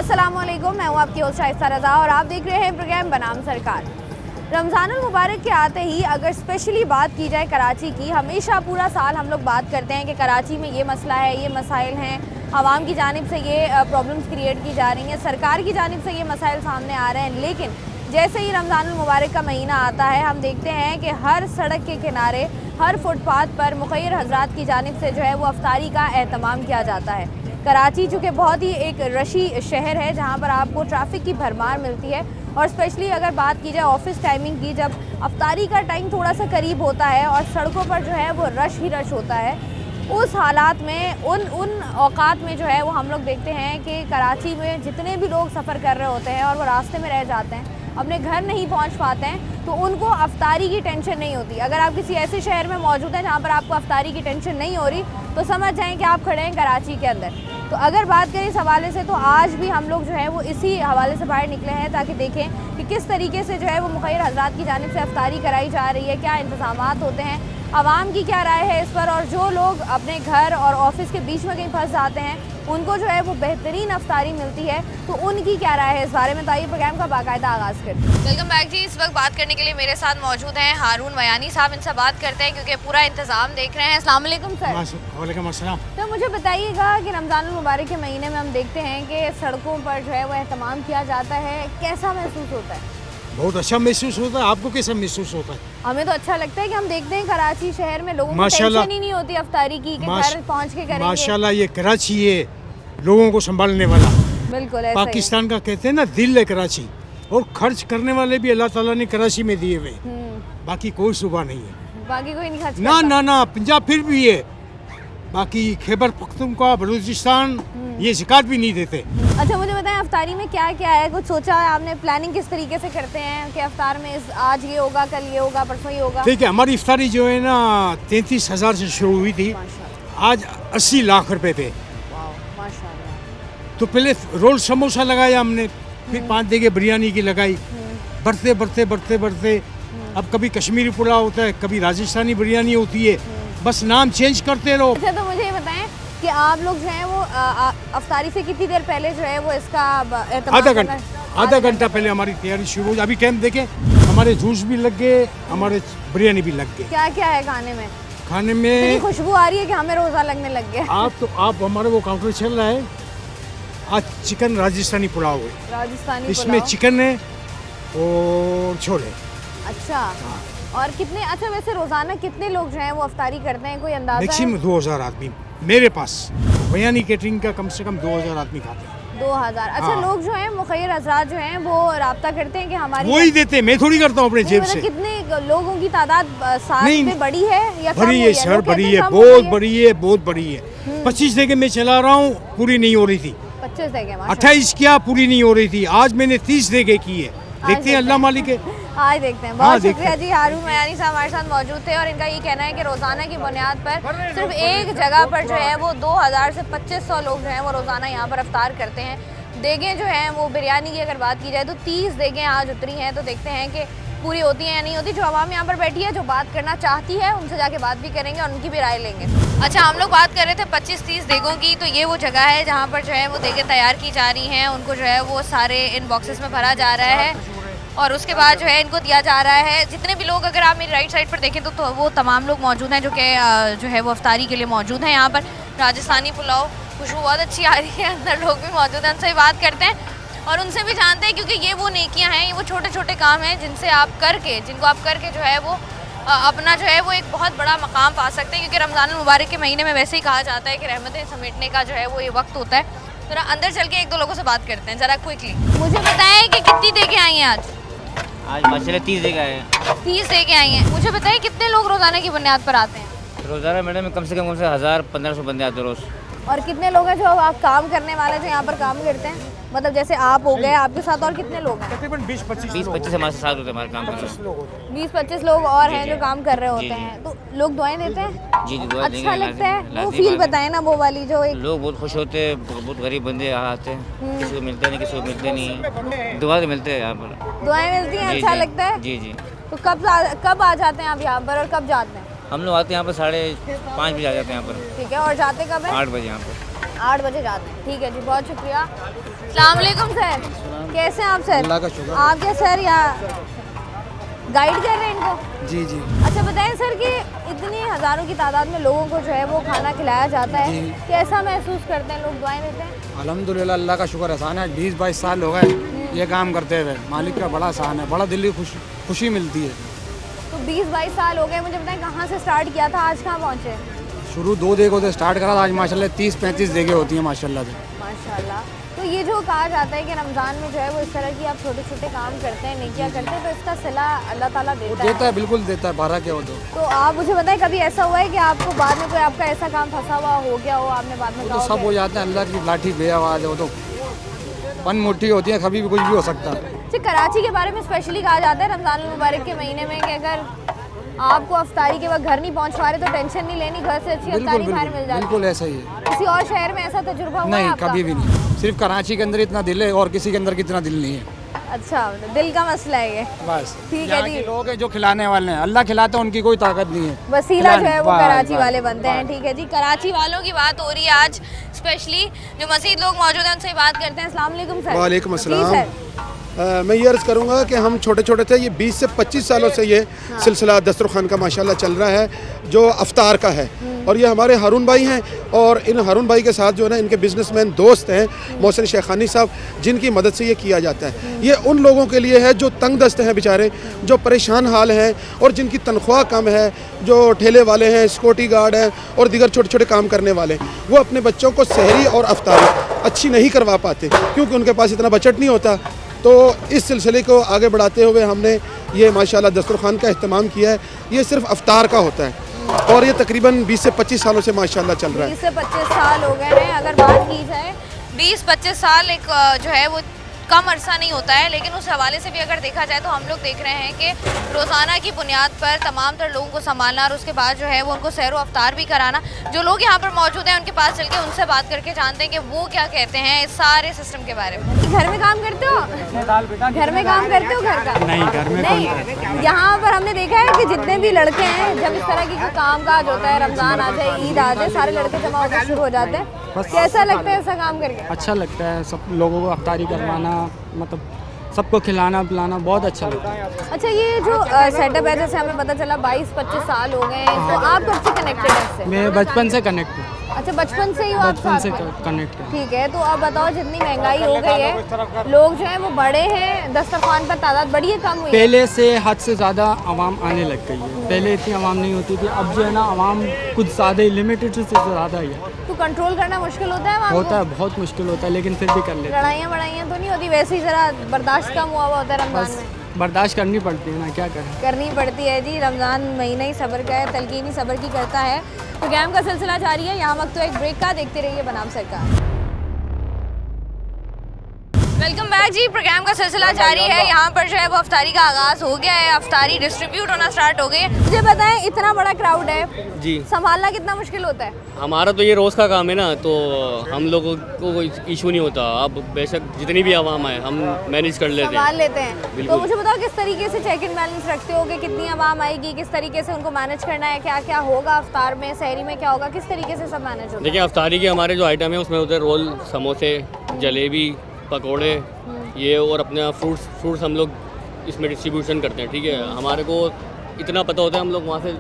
अस्सलामुअलैकुम, मैं हूँ आपकी होस्ट शाइस्ता रज़ा और आप देख रहे हैं प्रोग्राम बनाम सरकार। रमज़ानुल मुबारक के आते ही अगर स्पेशली बात की जाए कराची की, हमेशा पूरा साल हम लोग बात करते हैं कि कराची में ये मसला है, ये मसाइल हैं, आवाम की जानिब से ये प्रॉब्लम्स क्रिएट की जा रही हैं, सरकार की जानिब से ये मसाइल सामने आ रहे हैं। लेकिन जैसे ही रमज़ानुल मुबारक का महीना आता है, हम देखते हैं कि हर सड़क के किनारे, हर फुटपाथ पर मुखैर हज़रात की जानिब से जो है वो अफ्तारी का एहतमाम किया जाता है। कराची चूँकि बहुत ही एक रशी शहर है जहाँ पर आपको ट्रैफिक की भरमार मिलती है और स्पेशली अगर बात की जाए ऑफिस टाइमिंग की, जब अफ्तारी का टाइम थोड़ा सा करीब होता है और सड़कों पर जो है वो रश ही रश होता है, उस हालात में उन औकात में जो है वो हम लोग देखते हैं कि कराची में जितने भी लोग सफ़र कर रहे होते हैं और वो रास्ते में रह जाते हैं, अपने घर नहीं पहुंच पाते हैं, तो उनको अफ्तारी की टेंशन नहीं होती। अगर आप किसी ऐसे शहर में मौजूद हैं जहां पर आपको अफ्तारी की टेंशन नहीं हो रही, तो समझ जाएं कि आप खड़े हैं कराची के अंदर। तो अगर बात करें इस हवाले से, तो आज भी हम लोग जो है वो इसी हवाले से बाहर निकले हैं ताकि देखें कि किस तरीके से जो है वो मुखैर हज़रात की जानिब से अफ्तारी कराई जा रही है, क्या इंतज़ामात होते हैं, आवाम की क्या राय है इस पर, और जो लोग अपने घर और ऑफिस के बीच में कहीं फंस जाते हैं उनको जो है वो बेहतरीन अफ्तारी मिलती है, तो उनकी क्या राय है इस बारे में। तो आइए प्रोग्राम का बाकायदा आगाज़ करते हैं। वेलकम बैक जी। इस वक्त बात करने के लिए मेरे साथ मौजूद हैं हारून वयानी साहब। इनसे बात करते हैं क्योंकि पूरा इंतज़ाम देख रहे हैं। अस्सलाम वालेकुम सर। वालेकुम अस्सलाम। तो मुझे बताइएगा कि रमज़ानुल मुबारक के महीने में हम देखते हैं कि सड़कों पर जो है वो एहतमाम किया जाता है, कैसा महसूस होता है? बहुत अच्छा महसूस होता है। आपको कैसा महसूस होता है? हमें तो अच्छा लगता है कि हम देखते हैं कराची शहर में लोगों को टेंशन ही नहीं होती अफ्तारी की कि घर पहुंच के करेंगे। माशाल्लाह, ये कराची है लोगों को संभालने वाला। बिल्कुल ऐसा पाकिस्तान का कहते हैं ना दिल है कराची, और खर्च करने वाले भी अल्लाह ताला ने कराची में दिए हुए। बाकी कोई सूबा नहीं है, बाकी कोई नहीं खर्च ना ना ना। पंजाब फिर भी है, बाकी खैबर पख्तूनख्वा, बलूचिस्तान ये ज़कात भी नहीं देते। अच्छा, मुझे बताएं अफ्तारी में क्या क्या है? कुछ सोचा है आपने? प्लानिंग किस तरीके से करते हैं कि अफ्तार में आज ये होगा, कल ये होगा, परसों ये होगा? ठीक है, हमारी इफ्तारी जो है ना 33,000 से शुरू हुई थी, आज 80 लाख रुपए पे। तो पहले रोल समोसा लगाया हमने, फिर 5 जगह बिरयानी की लगाई, बढ़ते बढ़ते बढ़ते बढ़ते अब कभी कश्मीरी पुलाव होता है, कभी राजस्थानी बिरयानी होती है, बस नाम चेंज करते रहो। अच्छा, तो मुझे ये बताएं कि आप लोग जो हैं वो अफ्तारी से कितनी देर पहले जो है वो इसका आधा घंटा पहले हमारी तैयारी शुरू हो। अभी टाइम देखें, हमारे जूस भी लग गए, हमारे बिरयानी भी लग गए। क्या क्या है खाने में? खाने में खुशबू आ रही है कि हमें रोज़ा लगने लग गया। आप हमारे वो काउंटर चल रहा है। आज चिकन राजस्थानी पुलाव है, राजस्थानी इसमें चिकन है और छोले। अच्छा, और कितने, अच्छा वैसे रोजाना कितने लोग जो हैं वो अफ्तारी करते हैं, कोई अंदाजा है? मैक्सिमम 2000 आदमी मेरे पास। बयानी कैटरिंग का कम से कम 2000 आदमी खाते हैं। 2000? अच्छा, हाँ। लोग जो हैं मुखैर हज़रात जो हैं वो राब्ता करते हैं कि हमारी वही देते हैं, मैं थोड़ी करता हूँ अपने जेब से। कितने लोगों की तादाद साथ में बड़ी है या कम बड़ी हुई है सर, बड़ी है, बहुत बड़ी है, बहुत बड़ी है। 25 जगह मैं चला रहा हूँ, पूरी नहीं हो रही थी। 25 जगह? 28 क्या पूरी नहीं हो रही थी, आज मैंने 30 जगह की है। देखते हैं, अल्लाह मालिक है। आज देखते हैं। बहुत शुक्रिया जी। हारून वयानी साहब हमारे साथ मौजूद थे और इनका ये कहना है कि रोज़ाना की बुनियाद पर सिर्फ एक जगह पर जो है वो 2000 से 2500 लोग जो हैं वो रोज़ाना यहाँ पर अफ्तार करते हैं। देगें जो हैं वो बिरयानी की अगर बात की जाए तो 30 देगें आज उतरी हैं, तो देखते हैं कि पूरी होती हैं या नहीं होती। जो आवाम यहाँ पर बैठी है, जो बात करना चाहती है, उनसे जाके बात भी करेंगे और उनकी भी राय लेंगे। अच्छा, हम लोग बात कर रहे थे 25-30 देगों की, तो ये वो जगह है जहाँ पर जो है वो देगें तैयार की जा रही हैं, उनको जो है वो सारे इन बॉक्सेस में भरा जा रहा है और उसके बाद जो है इनको दिया जा रहा है। जितने भी लोग, अगर आप मेरी राइट साइड पर देखें तो वो तमाम लोग मौजूद हैं जो कि जो है वो अफ्तारी के लिए मौजूद हैं। यहाँ पर राजस्थानी पुलाव, खुशबू बहुत अच्छी आ रही है, अंदर लोग भी मौजूद हैं, उनसे भी बात करते हैं और उनसे भी जानते हैं, क्योंकि ये वो नेकियां हैं, ये वो छोटे छोटे काम हैं जिनको आप करके जो है वो अपना जो है वो एक बहुत बड़ा मकाम पा सकते हैं। क्योंकि रमज़ानुल मुबारक के महीने में वैसे ही कहा जाता है कि रहमतें समेटने का जो है वो ये वक्त होता है। ज़रा अंदर चल के एक दो लोगों से बात करते हैं ज़रा क्विकली। मुझे बताएं कि कितनी देखें आई हैं आज माशाल्लाह 30 जगह है। 30 देखें आई हैं। मुझे बताएं कितने लोग रोज़ाना की बुनियाद पर आते हैं? रोज़ाना मैडम कम से 1000-1500 बंदे आते रोज़। और कितने लोग हैं जो आप काम करने वाले जो यहाँ पर काम करते हैं? मतलब जैसे आप हो गए, आपके साथ और कितने लोग हैं? तकरीबन 20-25 हमारे साथ होते हैं, हमारे काम करने। 20-25 लोग और हैं जो काम कर रहे होते हैं। तो लोग दुआएं देते हैं? जी दुआ देंगे। अच्छा लगता है वो फील, बताएं ना वो वाली जो एक लोग बहुत खुश होते हैं, बहुत गरीब बंदे यहाँ आते हैं, किसी को मिलते नहीं, किसी को मिलते नहीं, दुआ तो मिलते हैं यहाँ पर, दुआएं मिलती हैं। अच्छा लगता है। जी जी। तो कब आ जाते हैं आप यहाँ पर और कब जाते हैं? हम लोग आते हैं यहाँ पर 5:30 बजे आ जाते हैं यहाँ पर। ठीक है, और जाते कब है? 8 बजे यहाँ पर। 8 बजे जाते हैं। ठीक है जी, बहुत शुक्रिया। अस्सलाम वालेकुम सर, कैसे हैं आप सर? अल्लाह का शुक्र। आप क्या सर यहाँ गाइड कर रहे हैं इनको? जी जी। अच्छा बताएं सर कि इतनी हज़ारों की तादाद में लोगों को जो है वो खाना खिलाया जाता है, जी। कैसा महसूस करते हैं लोग, दुआएं देते हैं? अल्हम्दुलिल्लाह अल्लाह का शुक्र एहसान है। 20-22 साल हो गए ये काम करते हुए। मालिक का बड़ा एहसान है, बड़ा दिल की खुशी मिलती है। तो 20-22 साल हो गए, मुझे बताएं कहाँ से स्टार्ट किया था, आज कहाँ पहुँचे? शुरू 2 देगों से स्टार्ट करा था, आज माशाल्लाह 30-35 देगे होती हैं माशाल्लाह से। माशाल्लाह। तो ये जो कहा जाता है कि रमज़ान में जो है वो इस तरह की आप छोटे छोटे काम करते हैं, नेकियां करते हैं, तो इसका सिला अल्लाह ताला देता देता है, बिल्कुल देता है, 12 के हो तो आप मुझे बताएं कभी ऐसा हुआ है कि आपको बाद में कोई आपका ऐसा काम फंसा हुआ हो गया हो, आपने बाद में वो कहा तो हो सब कि- हो जाते हैं। अल्लाह की लाठी बेआवाज़ है, वो तो पन मुट्ठी होती है, कभी भी कुछ भी हो सकता है। अच्छा, कराची के बारे में स्पेशली कहा जाता है रमज़ान मुबारक के महीने में कि अगर आपको अफ्तारी के वक्त घर नहीं पहुंच पा रहे तो टेंशन नहीं लेनी, घर से अच्छी बिल्कुल अफ्तारी बाहर बिल्कुल मिल जाती बिल्कुल ऐसा ही है। है। किसी और शहर में ऐसा तजुर्बा हुआ है नहीं, आपका? कभी भी नहीं। सिर्फ कराची के अंदर इतना दिल है और किसी के अंदर कितना दिल नहीं है। अच्छा, दिल का मसला है ये। बस ठीक है यहाँ जी। के लोग हैं जो खिलाने वाले हैं, अल्लाह खिलाता है, उनकी कोई ताकत नहीं है। वसीला जो है वो बस, कराची बस, वाले बनते हैं। ठीक है जी, कराची वालों की बात हो रही है आज, स्पेशली जो मजीद लोग मौजूद हैं उनसे बात करते हैं। अस्सलाम वालेकुम सर। वालेकुम जी अस्सलाम। सर। मैं ये अर्ज़ करूँगा कि हम छोटे छोटे थे, ये 20 से 25 सालों से ये सिलसिला दस्तरखान का माशाल्लाह चल रहा है जो अफ्तार का है। और ये हमारे हारून भाई हैं और इन हारून भाई के साथ जो है ना इनके बिजनेसमैन दोस्त हैं मोहसिन शेखानी साहब, जिनकी मदद से ये किया जाता है। ये उन लोगों के लिए है जो तंग दस्त हैं बेचारे, जो परेशान हाल हैं और जिनकी तनख्वाह कम है, जो ठेले वाले हैं, सिक्योरिटी गार्ड हैं और दीगर छोटे छोटे काम करने वाले, वो अपने बच्चों को सहरी और अफ्तारी अच्छी नहीं करवा पाते क्योंकि उनके पास इतना बजट नहीं होता। तो इस सिलसिले को आगे बढ़ाते हुए हमने ये माशाल्लाह दस्तरखान का अहतमाम किया है। ये सिर्फ अफ्तार का होता है और ये तकरीबन 20 से 25 सालों से माशाल्लाह चल रहा है। 20 से 25 साल हो गए हैं। अगर बात की जाए 20-25 साल एक जो है वो कम अरसा नहीं होता है, लेकिन उस हवाले से भी अगर देखा जाए तो हम लोग देख रहे हैं कि रोज़ाना की बुनियाद पर तमाम तर लोगों को संभालना और उसके बाद जो है वो उनको सैर व अफ्तार भी कराना। जो लोग यहाँ पर मौजूद हैं उनके पास चल के उनसे बात करके जानते हैं कि वो क्या कहते हैं इस सारे सिस्टम के बारे में। घर में काम करते हो? घर में काम करते हो घर का? नहीं, घर में नहीं। यहाँ पर हमने देखा है कि जितने भी लड़के हैं, जब इस तरह की कोई काम काज होता है, रमज़ान आ जाए, ईद आ जाए, सारे लड़के जमा होकर शुरू हो जाते हैं। कैसा लगता है ऐसा काम करके? अच्छा लगता है, सब लोगों को अफ्तारी करवाना, मतलब सबको खिलाना पिलाना बहुत अच्छा लगता है। अच्छा, ये जो सेटअप है, जैसे हमें पता चला 22-25 साल हो गए हैं, तो आप कब से कनेक्टेड हैं इससे? मैं बचपन से कनेक्ट हूँ, अच्छा, बचपन से ही हो आप बचपन से साथ में? कनेक्ट है। ठीक है, तो आप बताओ जितनी महंगाई हो गई है, लोग जो है वो बड़े हैं, दस्तरखान पर तादाद बढ़ी है कम हुई है? पहले से हद से ज़्यादा आवाम आने लग गई है। पहले इतनी आवाम नहीं होती थी, अब जो है ना आवाम कुछ ज़्यादा ही लिमिटेड से ज़्यादा ही है। तो कंट्रोल करना मुश्किल होता है वहाँ होता है, बहुत मुश्किल होता है, लेकिन फिर भी कर लेते हैं। लड़ाइयाँ बड़ाइयाँ तो नहीं होती? वैसे ही ज़रा बर्दाश्त कम हुआ होता है रमज़ान बस में? बर्दाश्त करनी पड़ती है ना, क्या करें। करनी पड़ती है जी, रमज़ान महीना ही सब्र का है, तलकीनी सब्र की करता है। तो गेम का सिलसिला जारी है, यहाँ वक्त तो एक ब्रेक का, देखते रहिए बनाम सरकार। वेलकम बैक जी, प्रोग्राम का सिलसिला जारी है। यहाँ पर जो है वो अफ्तारी का आगाज़ हो गया है, अफ्तारी डिस्ट्रीब्यूट होना स्टार्ट हो गई है। मुझे बताएं, इतना बड़ा क्राउड है जी, संभालना कितना मुश्किल होता है? हमारा तो ये रोज़ का काम है ना, तो हम लोगों को कोई इशू नहीं होता। अब बेशक जितनी भी आवाम आए हम मैनेज कर लेते संभाल हैं। लेते हैं। तो बिल्कुल। मुझे बताओ किस तरीके से चेक इन बैलेंस रखते हो कि कितनी आवाम आएगी, किस तरीके से उनको मैनेज करना है, क्या क्या होगा अफ्तार में, सहरी में क्या होगा, किस तरीके से सब मैनेज होता है? देखिए, अफ्तारी के हमारे जो आइटम है उसमें होते हैं रोल, समोसे, जलेबी, पकोड़े, ये और अपना फ्रूट्स हम लोग इसमें डिस्ट्रीब्यूशन करते हैं। ठीक है, हमारे को इतना पता होता है, हम लोग वहाँ से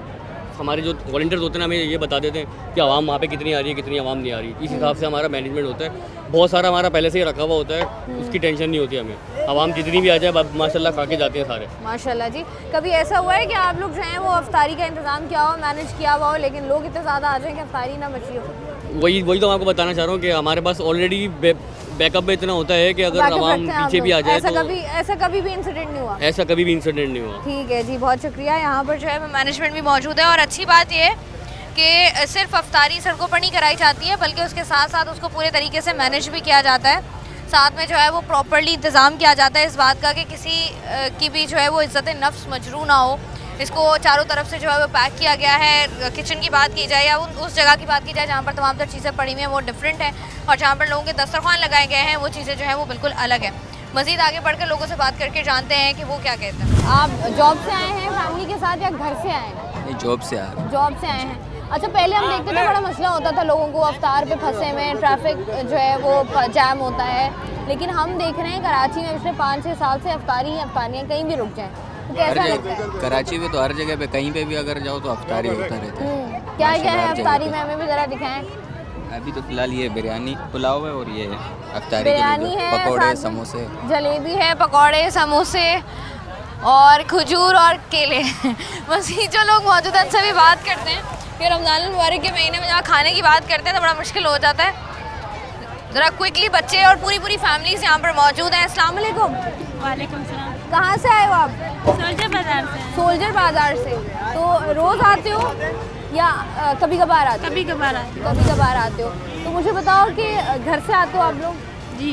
हमारे जो वॉलंटियर्स होते हैं हमें ये बता देते हैं कि आवाम वहाँ पे कितनी आ रही है, कितनी आवाम नहीं आ रही। इस हिसाब से हमारा मैनेजमेंट होता है। बहुत सारा हमारा पहले से ही रखा हुआ होता है, उसकी टेंशन नहीं होती हमें। आवाम जितनी भी आ जाए माशाल्लाह खा के जाते हैं सारे। माशाल्लाह जी। कभी ऐसा हुआ है कि आप लोग जो हैं वो अफ्तारी का इंतज़ाम किया हो, मैनेज किया हुआ हो, लेकिन लोग इतने ज़्यादा आ जाएं कि अफ्तारी ना बची हो? वही तो मैं आपको बताना चाह रहा हूँ कि हमारे पास ऑलरेडी बैकअप में इतना होता है कि अगर बैकअप आवाम रखते हैं आप पीछे भी आ लोग। जाए ऐसा कभी भी इंसिडेंट नहीं हुआ? ऐसा कभी भी इंसिडेंट नहीं हुआ। ठीक है जी, बहुत शुक्रिया। यहाँ पर जो है मैनेजमेंट भी मौजूद है और अच्छी बात ये है कि सिर्फ अफ्तारी सड़कों पर नहीं कराई जाती है, बल्कि उसके साथ साथ उसको पूरे तरीके से मैनेज भी किया जाता है। साथ में जो है वो प्रॉपर्ली इंतज़ाम किया जाता है इस बात का कि किसी की भी जो है वो इज़्ज़त नफ्स मजरू ना हो। इसको चारों तरफ से जो है वो पैक किया गया है। किचन की बात की जाए या उस जगह की बात की जाए जहाँ पर तमाम तर चीज़ें पड़ी हुई हैं वो डिफरेंट है, और जहाँ पर लोगों के दस्तरखान लगाए गए हैं वो चीज़ें जो है वो बिल्कुल अलग है। मज़ीद आगे बढ़कर लोगों से बात करके जानते हैं कि वो क्या कहते हैं। आप जॉब से आए हैं फैमिली के साथ या घर से आए हैं? जॉब से आ रहा जॉब से आए हैं। अच्छा, पहले हम देखते थे बड़ा मसला होता था लोगों को, अफ्तार पे फंसे हुए, ट्रैफिक जो है वो जाम होता है, लेकिन हम देख रहे हैं कराची में पिछले 5-6 साल से अफ्तारी ही अफ्तारियाँ, कहीं भी रुक जाएं तो कैसा लगता है? कराची में तो हर जगह पे कहीं पे भी अगर जाओ तो अफ्तारी होता रहता है। क्या क्या है अफ्तारी में, हमें भी ज़रा दिखाएं। अभी तो फिलहाल ये बिरयानी पुलाव है और ये अफ्तारी बिरयानी के लिए है, पकौड़े साथ में समोसे, जलेबी है, पकौड़े समोसे और खजूर और केले। बस ये जो लोग मौजूद हैं उनसे भी बात करते हैं कि रमज़ान मुबारक के महीने में जहाँ खाने की बात करते हैं तो बड़ा मुश्किल हो जाता है। ज़रा क्विकली बच्चे और पूरी फैमिलीज यहाँ पर मौजूद हैं। अस्सलाम वालेकुम। वालेकुम सलाम। कहाँ से आए हो आप? सोल्जर बाजार से। सोल्जर बाजार से। तो रोज़ आते हो या कभी कभार आते हो? कभी कभार आते कभी कभार आते हो। तो मुझे बताओ कि घर से आते हो आप लोग? जी।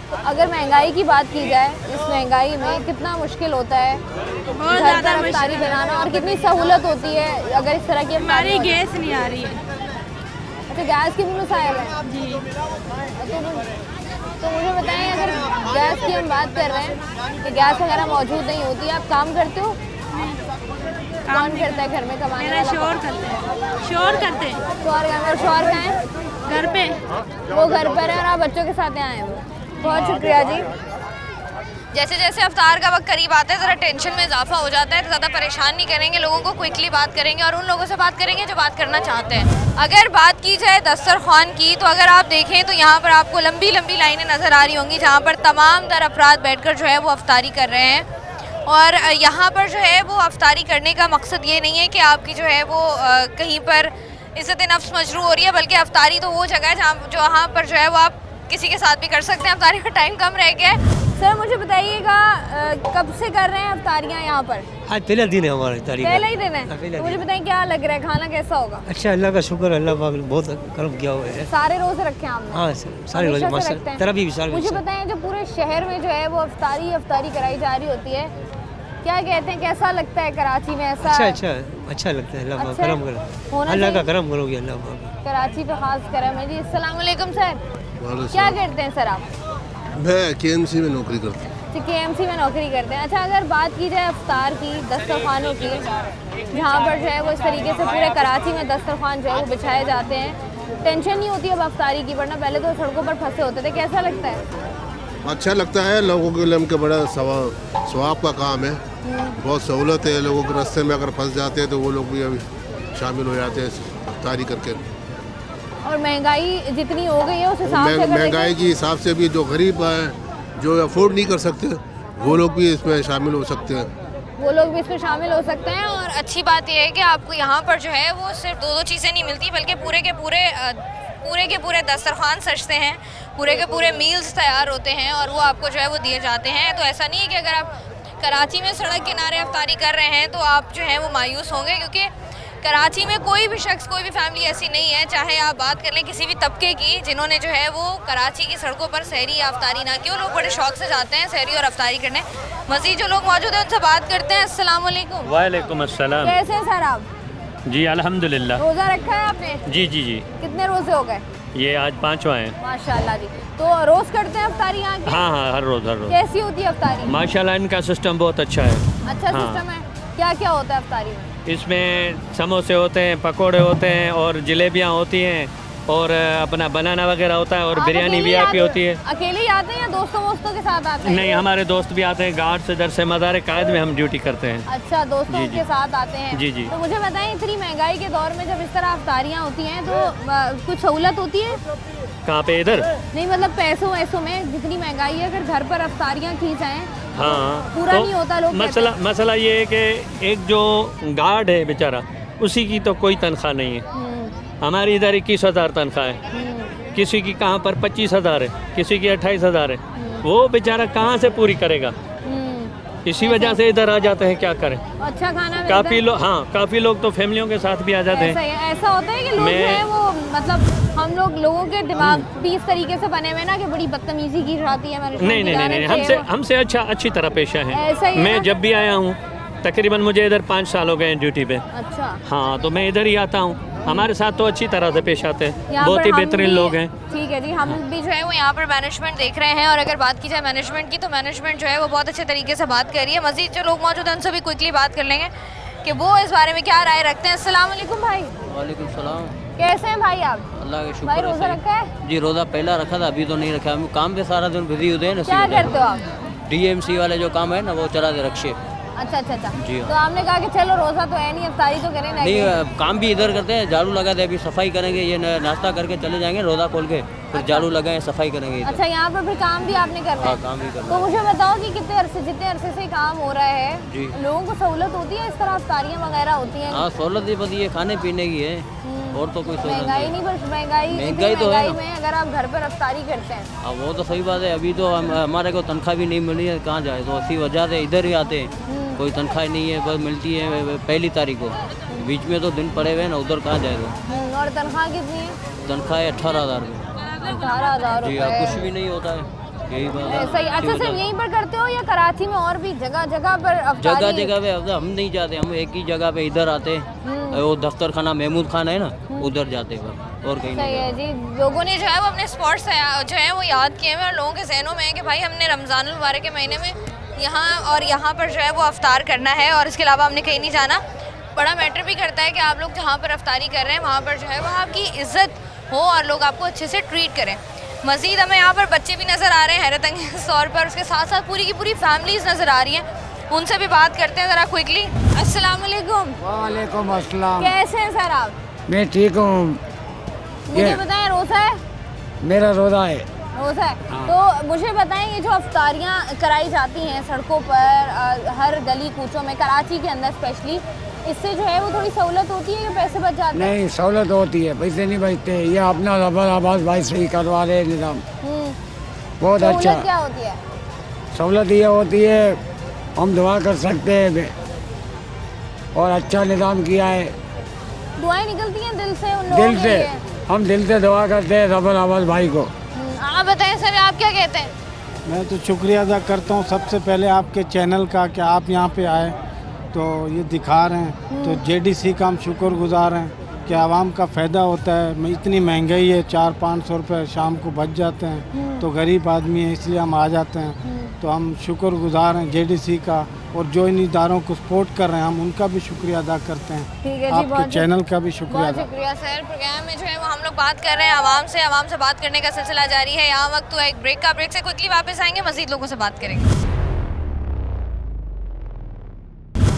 तो अगर महंगाई की बात की जाए, इस महंगाई में कितना मुश्किल होता है बहुत घर ज़्यादा पर अफ्तारी बनाना, और कितनी सहूलत होती है अगर इस तरह की हमारी अफ्तारी? गैस नहीं आ रही है। अच्छा, गैस की भी मसाइल है। जी। तो मुझे बताएं, अगर गैस की हम बात कर रहे हैं कि गैस वगैरह मौजूद नहीं होती, आप काम करते हो? कौन करता है घर में कमाने मेरा वाला? शोर करते हैं। शोर करते हैं शोहर घर में। शोहर कहाँ है? घर पे। वो घर पर है और आप बच्चों के साथ यहाँ आए हो। बहुत शुक्रिया जी। जैसे जैसे अफ्तार का वक्त करीब आता है ज़रा टेंशन में इजाफा हो जाता है, तो ज़्यादा परेशान नहीं करेंगे लोगों को, क्विकली बात करेंगे और उन लोगों से बात करेंगे जो बात करना चाहते हैं। अगर बात की जाए दस्तरखान की, तो अगर आप देखें तो यहाँ पर आपको लंबी लंबी लाइनें नज़र आ रही होंगी जहाँ पर तमाम तर अफराद बैठकर जो है वो अफ्तारी कर रहे हैं। और यहाँ पर जो है वो अफ्तारी करने का मकसद ये नहीं है कि आपकी जो है वो कहीं पर इज़्ज़त नफ्स मजरू हो रही है, बल्कि अफ्तारी तो वो जगह है जहाँ पर जो है वो आप किसी के साथ भी कर सकते हैं। अफ्तारी का टाइम कम रह गया है। सर मुझे बताइएगा, कब से कर रहे हैं अफ्तारियाँ यहाँ पर? आज पहला दिन है हमारा इफ्तारी का। पहला ही दिन है। तो मुझे बताएं क्या लग रहा है, खाना कैसा होगा? अच्छा, अल्लाह का शुक्र, अल्लाह पाक ने बहुत करम किया हुआ है। सारे रोज़े रखे हैं आपने? हाँ, सारे रोज़े हमेशा से रखते माशा हैं? तेरा भी सारे। मुझे बताएं, जो पूरे शहर में जो है वो अफ्तारी कराई जा रही होती है, क्या कहते हैं, कैसा लगता है कराची में ऐसा? अच्छा लगता है। अल्लाह पाक अच्छा करम करे, होना अल्लाह का चाहिए। करम करोगे अल्लाह पाक। कराची पे खास करम है जी। अस्सलाम वालेकुम सर। क्या करते हैं सर आप? मैं KMC में नौकरी करता हूँ। KMC में नौकरी करते हैं। अच्छा, अगर बात की जाए अफ्तार की, दस्तरखानों की, जहाँ पर जो है वो इस तरीके से पूरे कराची में दस्तरखान जो है वो बिछाए जाते हैं, टेंशन नहीं होती अब अफ्तारी की, वरना पहले तो सड़कों पर फंसे होते थे, कैसा लगता है? अच्छा लगता है, लोगों के लिए हमके बड़ा सवाब का काम है, बहुत सहूलत है। लोगों के रास्ते में अगर फंस जाते हैं तो वो लोग भी अभी शामिल हो जाते हैं अफ्तारी करके। और महंगाई जितनी हो गई है उस हिसाब से महंगाई के हिसाब से भी जो गरीब हैं, जो अफोर्ड नहीं कर सकते, वो लोग भी इसमें शामिल हो सकते हैं। वो लोग भी इसमें शामिल हो सकते हैं। और अच्छी बात यह है कि आपको यहाँ पर जो है वो सिर्फ दो चीज़ें नहीं मिलती, बल्कि पूरे के पूरे दस्तरखान सजते हैं, पूरे के पूरे मील्स तैयार होते हैं और वो आपको जो है वो दिए जाते हैं। तो ऐसा नहीं है कि अगर आप कराची में सड़क किनारे अफ्तारी कर रहे हैं तो आप जो है वो मायूस होंगे, क्योंकि कराची में कोई भी शख्स, कोई भी फैमिली ऐसी नहीं है, चाहे आप बात कर लें किसी भी तबके की, जिन्होंने जो है वो कराची की सड़कों पर सहरी या अफ्तारी ना की। वो लोग बड़े शौक से जाते हैं सहरी और अफ्तारी करने। मज़ीद जो लोग मौजूद हैं उनसे बात करते हैं। अस्सलाम वालेकुम। वालेकुम अस्सलाम। कैसे हैं सर आप? जी अल्हम्दुलिल्लाह। रोज़ा रखा है आपने? जी जी जी। कितने रोज़े हो गए? ये आज 5वां है। माशाल्लाह जी। तो रोज़ करते हैं अफ्तारी यहाँ की? हाँ, हर रोज़। कैसी होती है अफ्तारी? माशाल्लाह इनका सिस्टम बहुत अच्छा है। अच्छा सिस्टम है। क्या क्या होता है अफ्तारी में? इसमें समोसे होते हैं, पकोड़े होते हैं और जलेबियाँ होती हैं और अपना बनाना वगैरह होता है और बिरयानी VIP होती है। अकेले ही आते हैं या दोस्तों के साथ आते हैं? नहीं, हमारे दोस्त भी आते हैं। गार्ड से दर से मदार कायद में हम ड्यूटी करते हैं। अच्छा, दोस्तों के साथ आते हैं। जी जी। तो मुझे बताएं, इतनी महंगाई के दौर में जब इस तरह अफ्तारियाँ होती हैं तो कुछ सहूलत होती है? कहाँ पे? इधर नहीं, मतलब पैसों में जितनी महंगाई है, अगर घर पर अफ्तारियाँ की जाएँ हाँ पूरा तो नहीं होता लोग मसला ये है कि एक जो गार्ड है बेचारा, उसी की तो कोई तनख्वाह नहीं है। हमारी इधर 21,000 तनख्वाह है, किसी की कहाँ पर 25,000 है, किसी की 28,000 है। वो बेचारा कहाँ से पूरी करेगा? इसी वजह से इधर आ जाते हैं, क्या करें। अच्छा खाना काफ़ी लोग तो फैमिलियों के साथ भी आ जाते हैं। ऐसा होता है कि लोग हैं वो, मतलब हम लोगों के दिमाग भी इस तरीके से बने हुए ना कि बड़ी बदतमीजी की जाती है। नहीं, हमसे अच्छी तरह पेशा है। मैं जब भी आया हूँ, तकरीबन मुझे इधर 5 साल हो गए हैं ड्यूटी पे। अच्छा। हाँ, तो मैं इधर ही आता हूँ। हमारे साथ तो अच्छी तरह से पेश आते हैं, बहुत ही बेहतरीन लोग हैं। ठीक है जी। हम भी जो है वो यहाँ पर मैनेजमेंट देख रहे हैं, और अगर बात की जाए मैनेजमेंट की, तो मैनेजमेंट जो है वो बहुत अच्छे तरीके से बात कर रही है। मज़ीद जो लोग मौजूद हैं उनसे भी क्विकली बात कर लेंगे। कि वो इस बारे में क्या राय रखते हैं। अस्सलाम वालेकुम भाई। वालेकुम सलाम। कैसे हैं भाई आप? अल्लाह के शुक्र भाई है रोजा सही। रखा है? जी रोज़ा पहला रखा था, अभी तो नहीं रखा। हम काम पे सारा दिन बिजी होते हैं ना। क्या करते हो आप? DMC वाले जो काम है ना वो चलाते रक्शे। अच्छा अच्छा अच्छा। जी हाँ। तो आपने कहा कि चलो रोजा तो है नहीं, इफ्तारी तो करें नहीं, काम भी इधर करते हैं, झाड़ू लगाते हैं, अभी सफाई करेंगे, ये नाश्ता करके चले जाएंगे रोज़ा खोल के, फिर झाड़ू लगाएं सफाई करेंगे इधर। अच्छा, यहाँ पर फिर काम भी आपने करना हाँ है? काम भी करना तो मुझे बताओ कि जितने अरसे से काम हो रहा है, जी। लोगों को सहूलत होती है, इस तरह इफ्तारियाँ वगैरह होती हैं? हाँ सहूलत ही बदी है, खाने पीने की है, और तो कोई सहूलत महंगाई नहीं। नहीं, बस महंगाई महंगाई तो है महंगाई ना। में अगर आप घर पर इफ्तारी करते हैं। हाँ वो तो सही बात है, अभी तो हमारे को तनख्वाह भी नहीं मिली है, कहाँ जाए, तो इसी वजह से इधर ही आते हैं। कोई तनख्वाह नहीं है, बस मिलती है पहली तारीख को, बीच में तो दिन पड़े हुए हैं ना, उधर कहाँ जाए तो। और तनख्वाह कितनी है? तनख्वाह है 18,000 रुपये। 18,000 जी हाँ, कुछ भी नहीं होता है, यही बात है। सही। अच्छा, सिर्फ यहीं पर करते हो या कराची में और भी जगह जगह पर इफ्तारी? जगह जगह पे अब हम नहीं जाते, हम एक ही जगह पे इधर आते हैं, वो दफ्तर खाना महमूद खाना है ना, उधर जाते हैं, और कहीं सही नहीं है जी। लोगों ने जो है वो अपने स्पॉट्स जो है वो याद किए हैं और लोगों के जहनों में है कि भाई हमने रमज़ानुल मुबारक के महीने में यहाँ पर जो है वो अफ्तार करना है और इसके अलावा हमने कहीं नहीं जाना। बड़ा मैटर भी करता है कि आप लोग जहाँ पर अफ्तारी कर रहे हैं वहाँ पर जो है वो आपकी इज़्ज़त हो और लोग आपको अच्छे से ट्रीट करें। मज़ीद हमें यहाँ पर बच्चे भी नज़र आ रहे हैं हैरत अंगेज़ तौर पर, उसके साथ साथ पूरी की पूरी फैमिलीज़ नज़र आ रही हैं, उनसे भी बात करते हैं ज़रा क्विकली। अस्सलाम वालेकुम। वालेकुम अस्सलाम। कैसे हैं सर आप? मैं ठीक हूँ। मुझे बताएं, रोज़ा है? मेरा रोज़ा है। रोज़ा है। तो मुझे बताएं, ये जो अफ्तारियाँ कराई जाती हैं सड़कों पर, हर गली कूचों में, कराची के अंदर स्पेशली, इससे जो है वो थोड़ी सहूलत होती है या पैसे बच जाते हैं? नहीं, सहूलत होती है, पैसे नहीं बचते। ये अपना ज़बर आबाद भाई सही करवा रहे निज़ाम, बहुत अच्छा। सहूलत क्या होती है? सहूलत ये होती है, हम दुआ कर सकते हैं और अच्छा निज़ाम किया है। दुआएं निकलती हैं दिल से उन लोगों दिल के से, लिए? हम दिल से दुआ करते हैं ज़बर आबाद भाई को। आप बताएं सर, आप क्या कहते हैं? मैं तो शुक्रिया अदा करता हूँ सबसे पहले आपके चैनल का कि आप यहाँ पे आए तो ये दिखा रहे हैं, तो JDC का हम शुक्रगुजार हैं कि आवाम का फ़ायदा होता है। इतनी महंगाई है, 400-500 रुपये शाम को बच जाते हैं, तो गरीब आदमी है इसलिए हम आ जाते हैं। तो हम शुक्रगुजार हैं JDC का, और जो इन इदारों को सपोर्ट कर रहे हैं हम उनका भी शुक्रिया अदा करते हैं। ठीक है जी, आपके चैनल का भी शुक्रिया बहुत शुक्रिया सर। प्रोग्राम में जो है वो हम लोग बात कर रहे हैं आवाम से बात करने का सिलसिला जारी है। यहाँ वक्त तो एक ब्रेक का, ब्रेक से क्विकली वापस आएंगे, मज़ीद लोगों से बात करेंगे।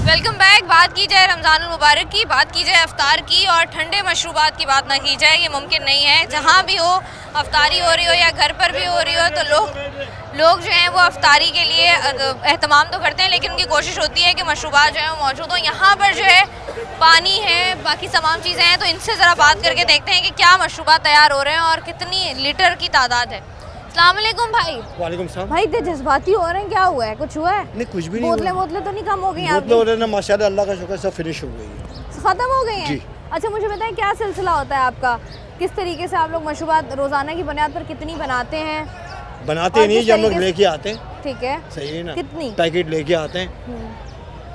Welcome back. बात की जाए रमज़ानुल मुबारक की, बात की जाए अफ्तार की, और ठंडे मशरूबात की बात ना की जाए, ये मुमकिन नहीं है। जहाँ भी हो अफ्तारी हो रही हो या घर पर भी हो रही हो, तो लोग जो हैं वो अफ्तारी के लिए एहतमाम तो करते हैं, लेकिन उनकी कोशिश होती है कि मशरूबात जो है वो मौजूद हो। यहाँ पर जो है पानी है, बाकी तमाम चीज़ें हैं, तो इनसे ज़रा बात करके देखते हैं कि क्या मशरूबात तैयार हो रहे हैं और कितनी लीटर की तादाद है। अस्सलाम वालेकुम भाई। वालेकुम सलाम। भाई इतने जज्बाती हो रहे हैं, क्या हुआ है? कुछ हुआ है? नहीं, कुछ भी नहीं। बोतलें तो नहीं कम हो गई? बोतलें ना माशाल्लाह अल्लाह का शुक्र सब फिनिश हो गई है, ख़त्म हो गई हैं? जी। अच्छा, मुझे बताएं क्या सिलसिला होता है आपका, किस तरीके से आप लोग मशरूबात रोज़ाना की बुनियाद पर कितनी बनाते हैं? बनाते नहीं, जब हम लोग लेके आते हैं। ठीक है, सही है ना? कितनी पैकेट लेके आते हैं,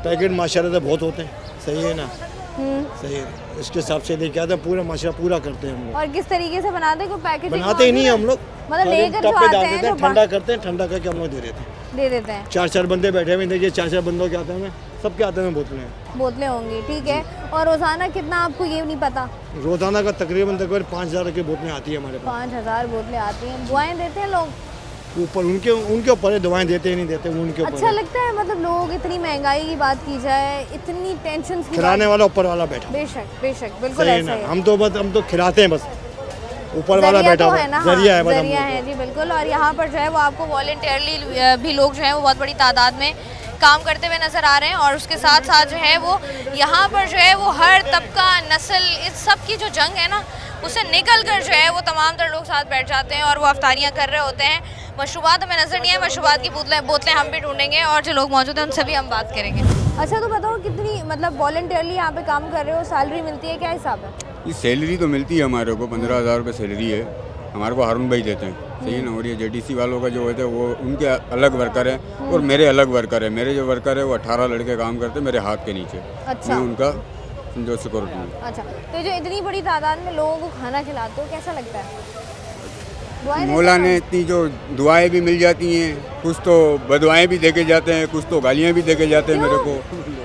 पैकेट माशाल्लाह से बहुत होते हैं। सही है ना? सही है, इसके हिसाब से लेके आते हैं, पूरा माशाल्लाह पूरा करते हैं हम लोग। और किस तरीके से बनाते हैं? कोई पैकेजिंग बनाते ही नहीं हम लोग, मतलब लेकर जो टब पे आते डाल हैं, देते हैं, ठंडा करते हैं, ठंडा करके हम लोग दे देते हैं। दे देते हैं। 4-4 बंदे बैठे हुए, देखिए 4-4 बंदों के आते हैं, सबके आते हैं बोतलें होंगी। ठीक है, और रोज़ाना कितना आपको ये नहीं पता? रोज़ाना का तकरीबन 5,000 की बोतलें आती है हमारे पास। 5,000 बोतलें आती हैं। दुआएं देते हैं लोग? ऊपर उनके ऊपर दवाएं देते ही नहीं देते, उनके ऊपर। अच्छा लगता है, मतलब लोग, इतनी महंगाई की बात की जाए, इतनी टेंशन खिलाने वाला ऊपर वाला बैठा। बेशक बिल्कुल ऐसा है। हम तो खिलाते हैं, बस ऊपर वाला बैठा हुआ है, जरिया है, जरिया है जी, बिल्कुल। और यहाँ पर जो है वो आपको वॉलंटियरली भी लोग जो है वो बहुत बड़ी तादाद में काम करते हुए नज़र आ रहे हैं, और उसके साथ साथ जो है वो यहाँ पर जो है वो हर तबका, नस्ल, इस सब की जो जंग है ना, उससे निकल कर जो है वो तमाम तर लोग साथ बैठ जाते हैं और वो अफ्तारियाँ कर रहे होते हैं। मशरूबात हमें नज़र नहीं है, मशरूबात की बोतलें हम भी ढूंढेंगे और जो लोग मौजूद हैं उनसे भी हम बात करेंगे। अच्छा, तो बताओ कितनी, मतलब वॉलंटियरली यहाँ पे काम कर रहे हो, सैलरी मिलती है, क्या हिसाब है? ये सैलरी तो मिलती है हमारे को, 15,000 रुपये सैलरी है हमारे को, हारून भाई देते हैं। सही है ना? और ये JDC वालों का जो होता है वो उनके अलग वर्कर हैं और मेरे अलग वर्कर है। मेरे जो वर्कर है वो 18 लड़के काम करते हैं मेरे हाथ के नीचे। अच्छा। मैं उनका जो सिक्योरिटी हूँ। अच्छा, तो जो इतनी बड़ी तादाद में लोगों को खाना खिलाते हो, कैसा लगता है? मौला ने इतनी जो दुआएं भी मिल जाती हैं, कुछ तो बदुआएं भी देके जाते हैं, कुछ तो गालियाँ भी देके जाते हैं मेरे को।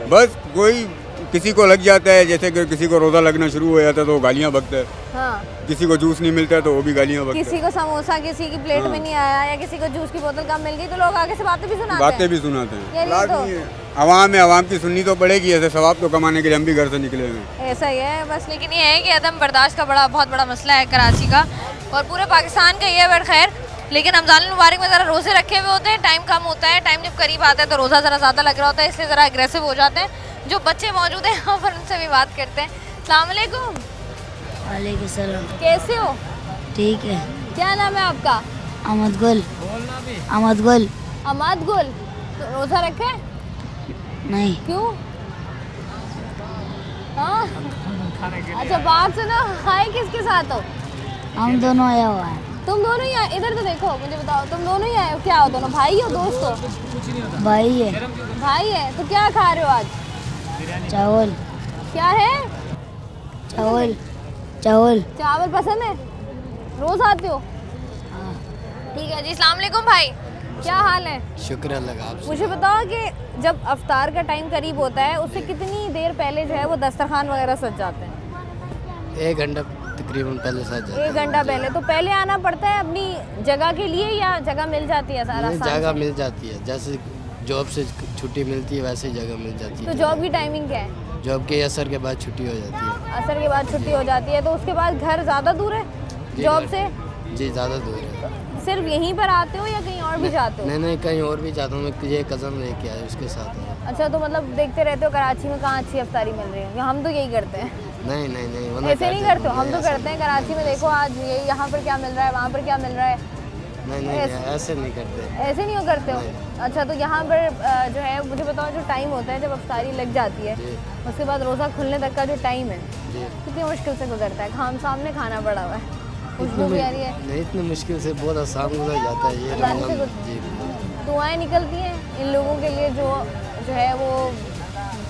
बस कोई किसी को लग जाता है, जैसे कि किसी को रोज़ा लगना शुरू हो जाता है तो वो गालियाँ बकता है, हाँ। किसी को जूस नहीं मिलता है तो वो भी गालियाँ बकता है, किसी को समोसा किसी की प्लेट में नहीं आया या किसी को जूस की बोतल कम मिल गई तो लोग आगे से बातें भी सुनाते हैं। बातें भी सुनाते हैं। यही लाजमी तो। है, आवाम है, आवाम की सुननी तो पड़ेगी, ऐसे सवाब तो कमाने के लिए हम भी घर से निकले हैं। ऐसा ही है बस। लेकिन ये है कि अदम बर्दाश्त का बहुत बड़ा मसला है कराची का और पूरे पाकिस्तान का ये है। खैर लेकिन रमज़ान मुबारक में ज़रा रोज़े रखे हुए होते हैं, टाइम कम होता है, टाइम जब करीब आता है तो रोज़ा ज़रा ज़्यादा लग रहा होता है, इसलिए ज़रा एग्रेसिव हो जाते हैं। जो बच्चे मौजूद हैं यहाँ पर उनसे भी बात करते हैं। अस्सलाम वालेकुम। वालेकुम सलाम। कैसे हो? ठीक है। क्या नाम है आपका? अहमद गुल। अहमद गुल। अहमद गुल। तो रोज़ा रखे? नहीं। क्यों? हाँ? अच्छा बात सुनो, खाए किसके साथ हो? हम दोनों आया हुआ है। तुम दोनों ही आए? इधर तो देखो, मुझे बताओ, तुम दोनों ही आए हो? क्या हो दोनों? भाई हो दोस्त हो? भाई है। भाई है। तो क्या खा रहे हो आज? चावल। क्या है? चावल। चावल। चावल पसंद है? रोज आते हो? ठीक है जी। अस्सलाम वालेकुम भाई, क्या हाल है? शुक्र अल्लाह का। मुझे बताओ कि जब अफ्तार का टाइम करीब होता है उससे कितनी देर पहले जो है वो दस्तरखान वगैरह सज जाते हैं? 1 घंटा तकरीबन पहले सज जाता है। 1 घंटा पहले। तो पहले आना पड़ता है अपनी जगह के लिए या जगह मिल जाती है? सारा जगह मिल जाती है, जैसे जॉब से छुट्टी मिलती है वैसे ही जगह मिल जाती है। तो जॉब की टाइमिंग क्या है? जॉब के असर के बाद छुट्टी हो जाती है। असर के बाद छुट्टी हो जाती है। तो उसके बाद घर ज़्यादा दूर है जॉब से? जी ज़्यादा दूर है। सिर्फ यहीं पर आते हो या कहीं और भी जाते हो? नहीं कहीं और भी जाता हूँ, मैं ये कज़न लेके आया उसके साथ है। अच्छा, तो मतलब देखते रहते हो कराची में कहाँ अच्छी अफ्तारी मिल रही है? हम तो यही करते हैं। नहीं ऐसे नहीं करते हो? हम तो करते हैं कराची में, देखो आज ये यहाँ पर क्या मिल रहा है, वहाँ पर क्या मिल रहा है। नहीं ऐसे नहीं करते। ऐसे नहीं करते हो? अच्छा, तो यहाँ पर जो है मुझे बताओ, जो टाइम होता है जब अफ्तारी लग जाती है उसके बाद रोज़ा खुलने तक का जो टाइम है कितनी मुश्किल से गुजरता है? हम सामने खाना पड़ा हुआ है, खुशबू भी आ रही है। नहीं इतनी मुश्किल से, बहुत आसान गुजर जाता है ये। दुआएं निकलती हैं इन लोगों के लिए जो है वो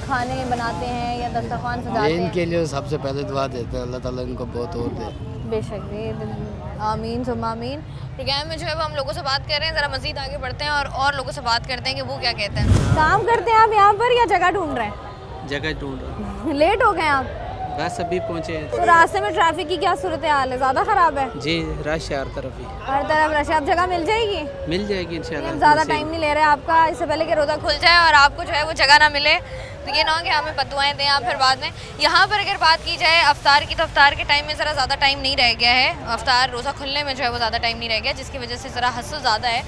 खाने बनाते हैं या दस्तरखान सजाते हैं? इनके लिए सबसे पहले दुआ देते हैं, अल्लाह ताला इनको बहुत और दे। बेशक आमीन सुम्मा आमीन। प्रोग्राम में जो है वो हम लोगों से बात कर रहे हैं, ज़रा मज़ीद आगे बढ़ते हैं और लोगों से बात करते हैं कि वो क्या कहते हैं। काम करते हैं आप यहाँ पर या जगह ढूंढ रहे हैं? जगह ढूंढ रहे हैं। लेट हो गए आप? बस अभी पहुँचे हैं। तो रास्ते में ट्रैफिक की क्या सूरत हाल है? ज़्यादा ख़राब है? जी रश है हर तरफ ही। हर तरफ रश है। अब जगह मिल जाएगी? मिल जाएगी इंशाल्लाह। ज़्यादा टाइम नहीं ले रहे आपका, इससे पहले कि रोज़ा खुल जाए और आपको जो है वो जगह ना मिले तो ये ना हो कि हमें बदुआएं दें आप फिर बाद में। यहाँ पर अगर बात की जाए अफ्तार की, तो अफ्तार के टाइम में ज़रा ज़्यादा टाइम नहीं रह गया है। अफ्तार रोज़ा खुलने में जो है वो ज़्यादा टाइम नहीं रह गया, जिसकी वजह से ज़रा हसल ज़्यादा है।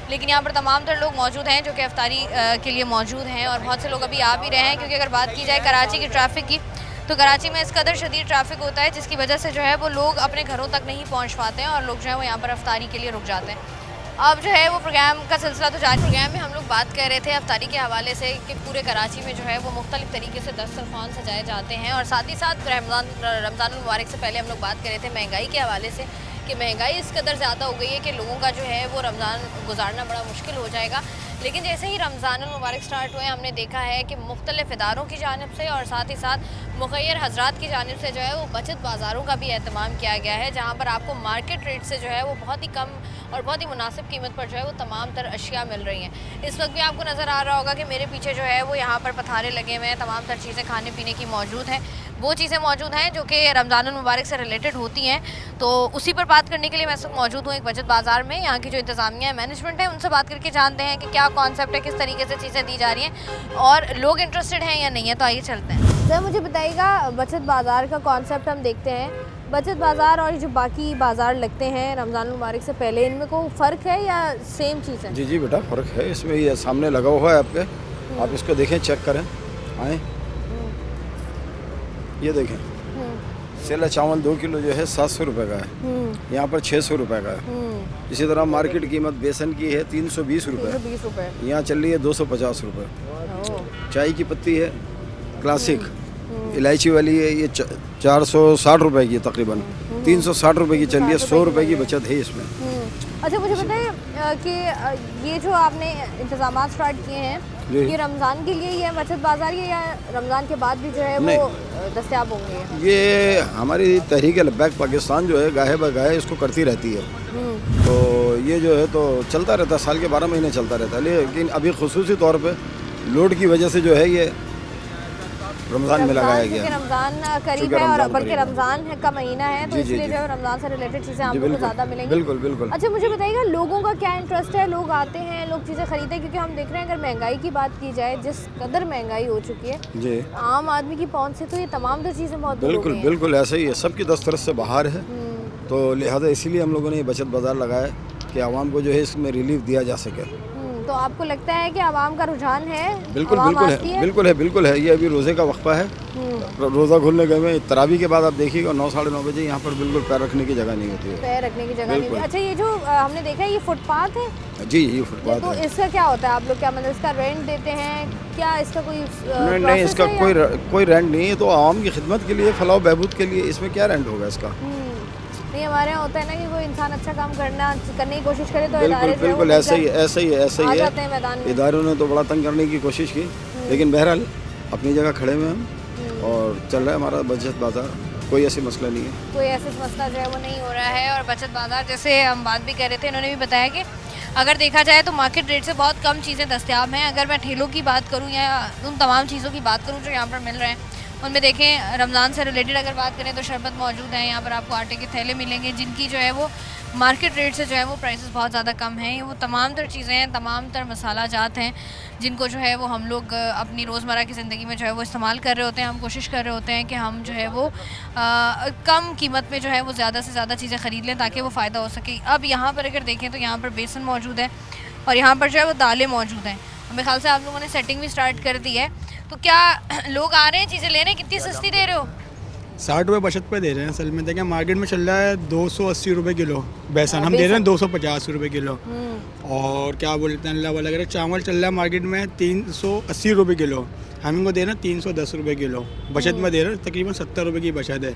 लेकिन यहाँ पर तमाम तर लोग मौजूद हैं जो कि अफ्तारी के लिए मौजूद हैं और बहुत से लोग अभी आ भी रहे हैं, क्योंकि अगर बात की जाए कराची की ट्रैफ़िक की तो कराची में इस कदर शदीद ट्रैफिक होता है जिसकी वजह से जो है वो लोग अपने घरों तक नहीं पहुँच पाते हैं और लोग जो है वो यहाँ पर अफ्तारी के लिए रुक जाते हैं। अब जो है वो प्रोग्राम का सिलसिला तो जारी। प्रोग्राम में हम लोग बात कर रहे थे अफ्तारी के हवाले से कि पूरे कराची में जो है वो मुख्तलिफ तरीके से दस्तरखान सजाए जाते हैं और साथ ही साथ रमज़ान मुबारक से पहले हम लोग बात कर रहे थे महंगाई के हवाले से कि महंगाई इस कदर ज़्यादा हो गई है कि लोगों का जो है वो रमज़ान गुजारना बड़ा मुश्किल हो जाएगा। लेकिन जैसे ही रमज़ान मुबारक स्टार्ट हुए हमने देखा है कि मुख्तलिफ इदारों की जानिब से और साथ ही साथ मुखैर हजरात की जानिब से जो है वो बचत बाज़ारों का भी एहतमाम किया गया है, जहाँ पर आपको मार्केट रेट से जो है वो बहुत ही कम और बहुत ही मुनासिब कीमत पर जो है वो तमाम तर अशिया मिल रही हैं। इस वक्त भी आपको नज़र आ रहा होगा कि मेरे पीछे जो है वो यहाँ पर पथारे लगे हुए हैं, तमाम तर चीज़ें खाने पीने की मौजूद हैं, वो चीज़ें मौजूद हैं जो कि रमज़ान मुबारक से रिलेटेड होती हैं। तो उसी पर बात करने के लिए मैं इस वक्त मौजूद हूँ एक बचत बाज़ार में। यहाँ की जो इंतज़ामिया है, मैनेजमेंट है, उनसे बात करके जानते हैं कि क्या कॉन्सेप्ट है, किस तरीके से चीज़ें दी जा रही हैं और लोग इंटरेस्टेड हैं या नहीं है। तो आइए चलते हैं। सर मुझे बताइएगा, बचत बाज़ार का कॉन्सेप्ट हम देखते हैं, बचत बाज़ार और जो बाकी बाज़ार लगते हैं रमज़ान मुबारक से पहले, इनमें कोई फ़र्क है या सेम चीज़ है? जी बेटा फ़र्क है इसमें, ये सामने लगा हुआ है आपके, आप इसको देखें, चेक करें, आए ये देखें, सेला चावल 2 किलो जो है 700 रुपये का है, यहाँ पर 600 रुपये का है। इसी तरह मार्केट कीमत बेसन की है 320 रुपये, यहाँ चल रही है 250 रुपये। चाय की पत्ती है क्लासिक इलायची वाली है, ये 460 रुपये की तकरीबन 360 रुपये की चल रही है, 100 रुपये की बचत है इसमें। अच्छा मुझे बताइए कि ये जो आपने इंतज़ाम स्टार्ट किए हैं ये रमज़ान के लिए ही है बचत बाज़ार या रमज़ान के बाद भी जो है वो दस्तयाब होंगे? ये हमारी तहरीक लब्बैक पाकिस्तान जो है गाहे बगाहे इसको करती रहती है, तो ये जो है तो चलता रहता है, साल के 12 महीने चलता रहता है। लेकिन अभी खुसूसी तौर पे लोड की वजह से जो है ये रमज़ान में लगाया क्योंकि गया। रमज़ान करीब चूँकि है और रमज़ान बल्कि करीब है। रमज़ान का महीना है तो जी, जी, इसलिए जी। जो है रमज़ान से रिलेटेड चीज़ें जी, आपको बिल्कुल। ज़्यादा मिलेंगी। बिल्कुल, बिल्कुल। अच्छा मुझे बताइएगा लोगों का क्या इंटरेस्ट है, लोग आते हैं, लोग चीज़ें खरीदते हैं, क्योंकि हम देख रहे हैं अगर महंगाई की बात की जाए, जिस कदर महंगाई हो चुकी है, जी आम आदमी की पहुँच से तो ये तमाम तो चीज़ें बहुत दूर हो बिल्कुल गई हैं। बिल्कुल ऐसा ही है, सबकी दस्तरस से बाहर है। तो लिहाजा इसीलिए हम लोगों ने ये बचत बाज़ार लगाया कि आवाम को जो है इसमें रिलीफ दिया जा सके। तो आपको लगता है कि आवाम का रुझान है? बिल्कुल आवाम बिल्कुल आती है, बिल्कुल है, बिल्कुल है। ये अभी रोज़े का वक्फा है, रोज़ा खुलने गए हुए तरावी के बाद आप देखिएगा 9 साढ़े 9 बजे यहाँ पर बिल्कुल पैर रखने की जगह नहीं होती है। पैर रखने की जगह नहीं बिल्कुल। होती। अच्छा ये जो हमने देखा है ये फुटपाथ है, जी ये फुटपाथ तो है। इसका क्या होता है? आप लोग क्या मतलब इसका रेंट देते हैं क्या? इसका कोई नहीं process इसका है या- कोई रेंट नहीं है, तो आवाम की खिदमत के लिए, फलाह बहबूद के लिए इसमें क्या रेंट होगा इसका। नहीं हमारे यहाँ होता है ना कि कोई इंसान अच्छा काम करने की कोशिश करे तो बिल्कुल इदारे जो है वो बिल्कुल ऐसा ही ऐसा ही ऐसा आ ही जाते हैं मैदान है। में। इदारों ने तो बड़ा तंग करने की कोशिश की, लेकिन बहरहाल अपनी जगह खड़े हुए हम और चल रहा है हमारा बचत बाज़ार, कोई ऐसी मसला नहीं है। कोई ऐसा मसला जो है वो नहीं हो रहा है। और बचत बाज़ार जैसे हम बात भी कर रहे थे, इन्होंने भी बताया कि अगर देखा जाए तो मार्केट रेट से बहुत कम चीज़ें दस्तियाब हैं। अगर मैं ठेलों की बात करूँ या उन तमाम चीज़ों की बात करूँ जो यहाँ पर मिल रहे हैं, उनमें देखें रमज़ान से रिलेटेड अगर बात करें तो शरबत मौजूद है, यहाँ पर आपको आटे के थैले मिलेंगे जिनकी जो है वो मार्केट रेट से जो है वो प्राइसेस बहुत ज़्यादा कम हैं। वो तमाम तर चीज़ें हैं, तमाम तर मसाला जात हैं जिनको जो है वो हम लोग अपनी रोज़मर्रा की ज़िंदगी में जो है वो इस्तेमाल कर रहे होते हैं। हम कोशिश कर रहे होते हैं कि हम जो है वो कम कीमत में जो है वो ज़्यादा से ज़्यादा चीज़ें ख़रीद लें ताकि वो फ़ायदा हो सके। अब यहाँ पर अगर देखें तो यहाँ पर बेसन मौजूद है और यहाँ पर जो है वो दालें मौजूद हैं। मेरे ख्याल से आप लोगों ने सेटिंग भी स्टार्ट कर दी है। तो क्या लोग आ रहे हैं चीज़ें ले रहे हैं? कितनी सस्ती दे रहे हो? 60 रुपये बचत पे दे रहे हैं। असल में देखें मार्केट में चल रहा है 280 रुपये किलो बेसन, हम दे रहे हैं 250 रुपये किलो। और क्या बोलते हैं अल्लाह वाला अगर चावल चल रहा है मार्केट में 380 रुपये किलो, हम इनको दे रहे हैं 310 रुपये किलो। बचत में दे रहे हैं तकरीबन 70 रुपये की बचत है।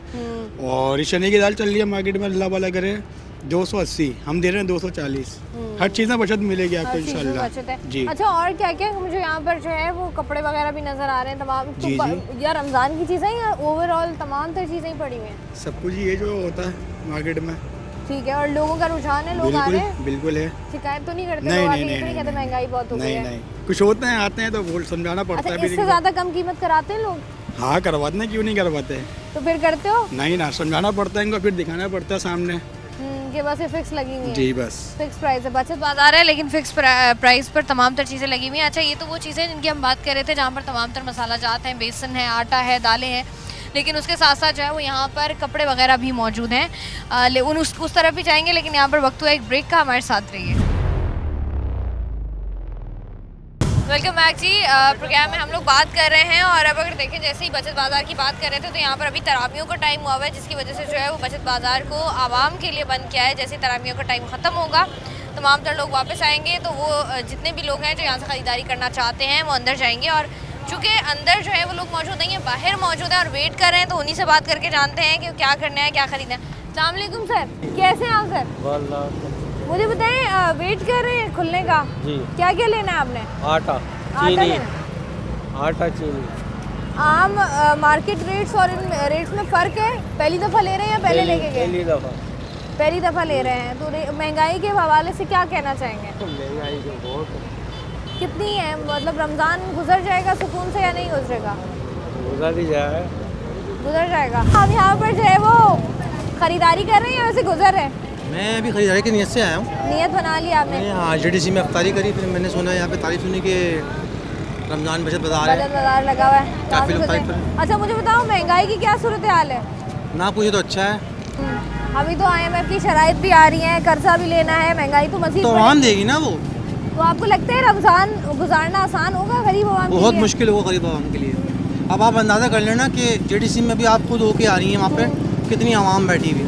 और चने की दाल चल रही है मार्केट में अल्लाह वाला करे 280, हम दे रहे हैं 240। हर चीज़ में बचत मिलेगी आपको इंशाल्लाह जी। अच्छा और क्या क्या मुझे यहाँ पर जो है वो कपड़े वगैरह भी नज़र आ रहे हैं तमाम। जी, तो या रमज़ान की चीज़ें या ओवरऑल तमाम तर चीज़ें ही पड़ी हुई हैं? सब कुछ ये जो होता है मार्केट में। ठीक है। और लोगों का रुझान है, लोग आ रहे हैं? बिल्कुल है। शिकायत तो नहीं करते? नहीं, लोग नहीं, आके ये नहीं, कहते महंगाई बहुत हो गई है? नहीं कुछ होते हैं आते हैं तो बोल समझाना पड़ता अच्छा है। इससे ज़्यादा कम कीमत कराते हैं लोग? हाँ करवाते हैं, क्यों नहीं करवाते। तो फिर करते हो? नहीं ना, समझाना पड़ता है इनको, फिर दिखाना पड़ता है सामने। कि बस ये फिक्स लगी हुई है? जी बस फिक्स प्राइस है। बचत बाजार है लेकिन फिक्स प्राइस पर तमाम तर चीज़ें लगी हुई हैं। अच्छा ये तो वो चीज़ें जिनकी हम बात कर रहे थे जहाँ पर तमाम तर मसाला जात हैं, बेसन है, आटा है, दालें हैं, लेकिन उसके साथ साथ जो है वो यहाँ पर कपड़े वगैरह भी मौजूद हैं। उस तरफ भी जाएंगे, लेकिन यहाँ पर वक्त हुआ एक ब्रेक का, हमारे साथ रहिए। वेलकम बैक जी। प्रोग्राम में हम लोग बात कर रहे हैं और अब अगर देखें जैसे ही बचत बाज़ार की बात कर रहे थे तो यहाँ पर अभी तरावियों का टाइम हुआ हुआ है, जिसकी वजह से जो है वो बचत बाज़ार को आवाम के लिए बंद किया है। जैसे तरावियों का टाइम ख़त्म होगा तमाम तर लोग वापस आएंगे तो वो जितने भी लोग हैं जो यहाँ से ख़रीदारी करना चाहते हैं वो अंदर जाएंगे। और चूँकि अंदर जो है वो लोग मौजूद नहीं है, बाहर मौजूद हैं और वेट कर रहे हैं, तो उन्हीं से बात करके जानते हैं कि क्या करना है, क्या ख़रीदना है। अस्सलाम वालेकुम सर, कैसे हैं आप सर? मुझे बताएं वेट कर रहे हैं खुलने का जी। क्या क्या लेना है आपने? आटा चीनी। आम मार्केट रेट्स और इन रेट्स में फ़र्क है? पहली दफ़ा ले रहे हैं या पहले लेके गए? पहली दफ़ा ले रहे हैं। तो महंगाई के हवाले से क्या कहना चाहेंगे? तो महंगाई तो बहुत कितनी है? मतलब रमज़ान गुजर जाएगा सुकून से या नहीं गुजरेगा? गुजर ही जाए। गुजर जाएगा। आप यहाँ पर जो है वो ख़रीदारी कर रहे हैं या वैसे गुजर रहे हैं? मैं अभी खरीदारी की नीयत से आया हूँ। नियत बना ली आपने? हाँ JDC में अफ्तारी करी, फिर मैंने सुना यहाँ पे तारीफ सुनी कि रमज़ान बचत बाज़ार बचत बाज़ार लगा हुआ है काफ़ी लोग काफ़ी तारीफ। अच्छा मुझे बताओ महंगाई की क्या सूरत हाल है? ना पूछे तो अच्छा है। अभी तो IMF की शराइत भी आ रही हैं, कर्जा भी लेना है, महंगाई तो मज़ीद तो आवाम देगी ना वो। तो आपको लगता है रमज़ान गुजारना आसान होगा गरीब आवाम के लिए? बहुत मुश्किल होगा गरीब आवाम के लिए। अब आप अंदाज़ा कर लेना कि JDC में भी आप खुद होके आ रही हैं, वहाँ पे कितनी आवाम बैठी हुई।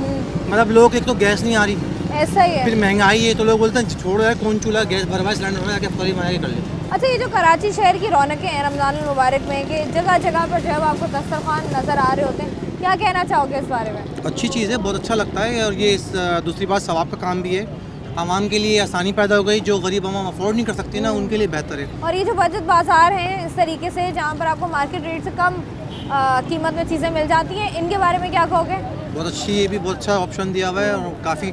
मतलब लोग एक तो गैस नहीं आ रही, ऐसा ही है, फिर महंगाई है, तो लोग बोलते हैं छोड़ यार कौन चूल्हा गैस भरवा सिलेंडर भरवा के अफ्तारी बना के कर ले। अच्छा ये जो कराची शहर की रौनकें हैं रमज़ान मुबारक में कि जगह जगह पर जो है वो आपको दस्तरखान नज़र आ रहे होते हैं, क्या कहना चाहोगे इस बारे में? अच्छी चीज़ है, बहुत अच्छा लगता है। और ये दूसरी बात सवाब का काम भी है, आवाम के लिए आसानी पैदा हो गई। जो गरीब आवाम अफोर्ड नहीं कर सकती ना, उनके लिए बेहतर है। और ये जो बचत बाज़ार हैं इस तरीके से जहाँ पर आपको मार्केट रेट से कम कीमत में चीज़ें मिल जाती हैं, इनके बारे में क्या कहोगे? बहुत अच्छी, ये भी बहुत अच्छा ऑप्शन दिया हुआ है और काफ़ी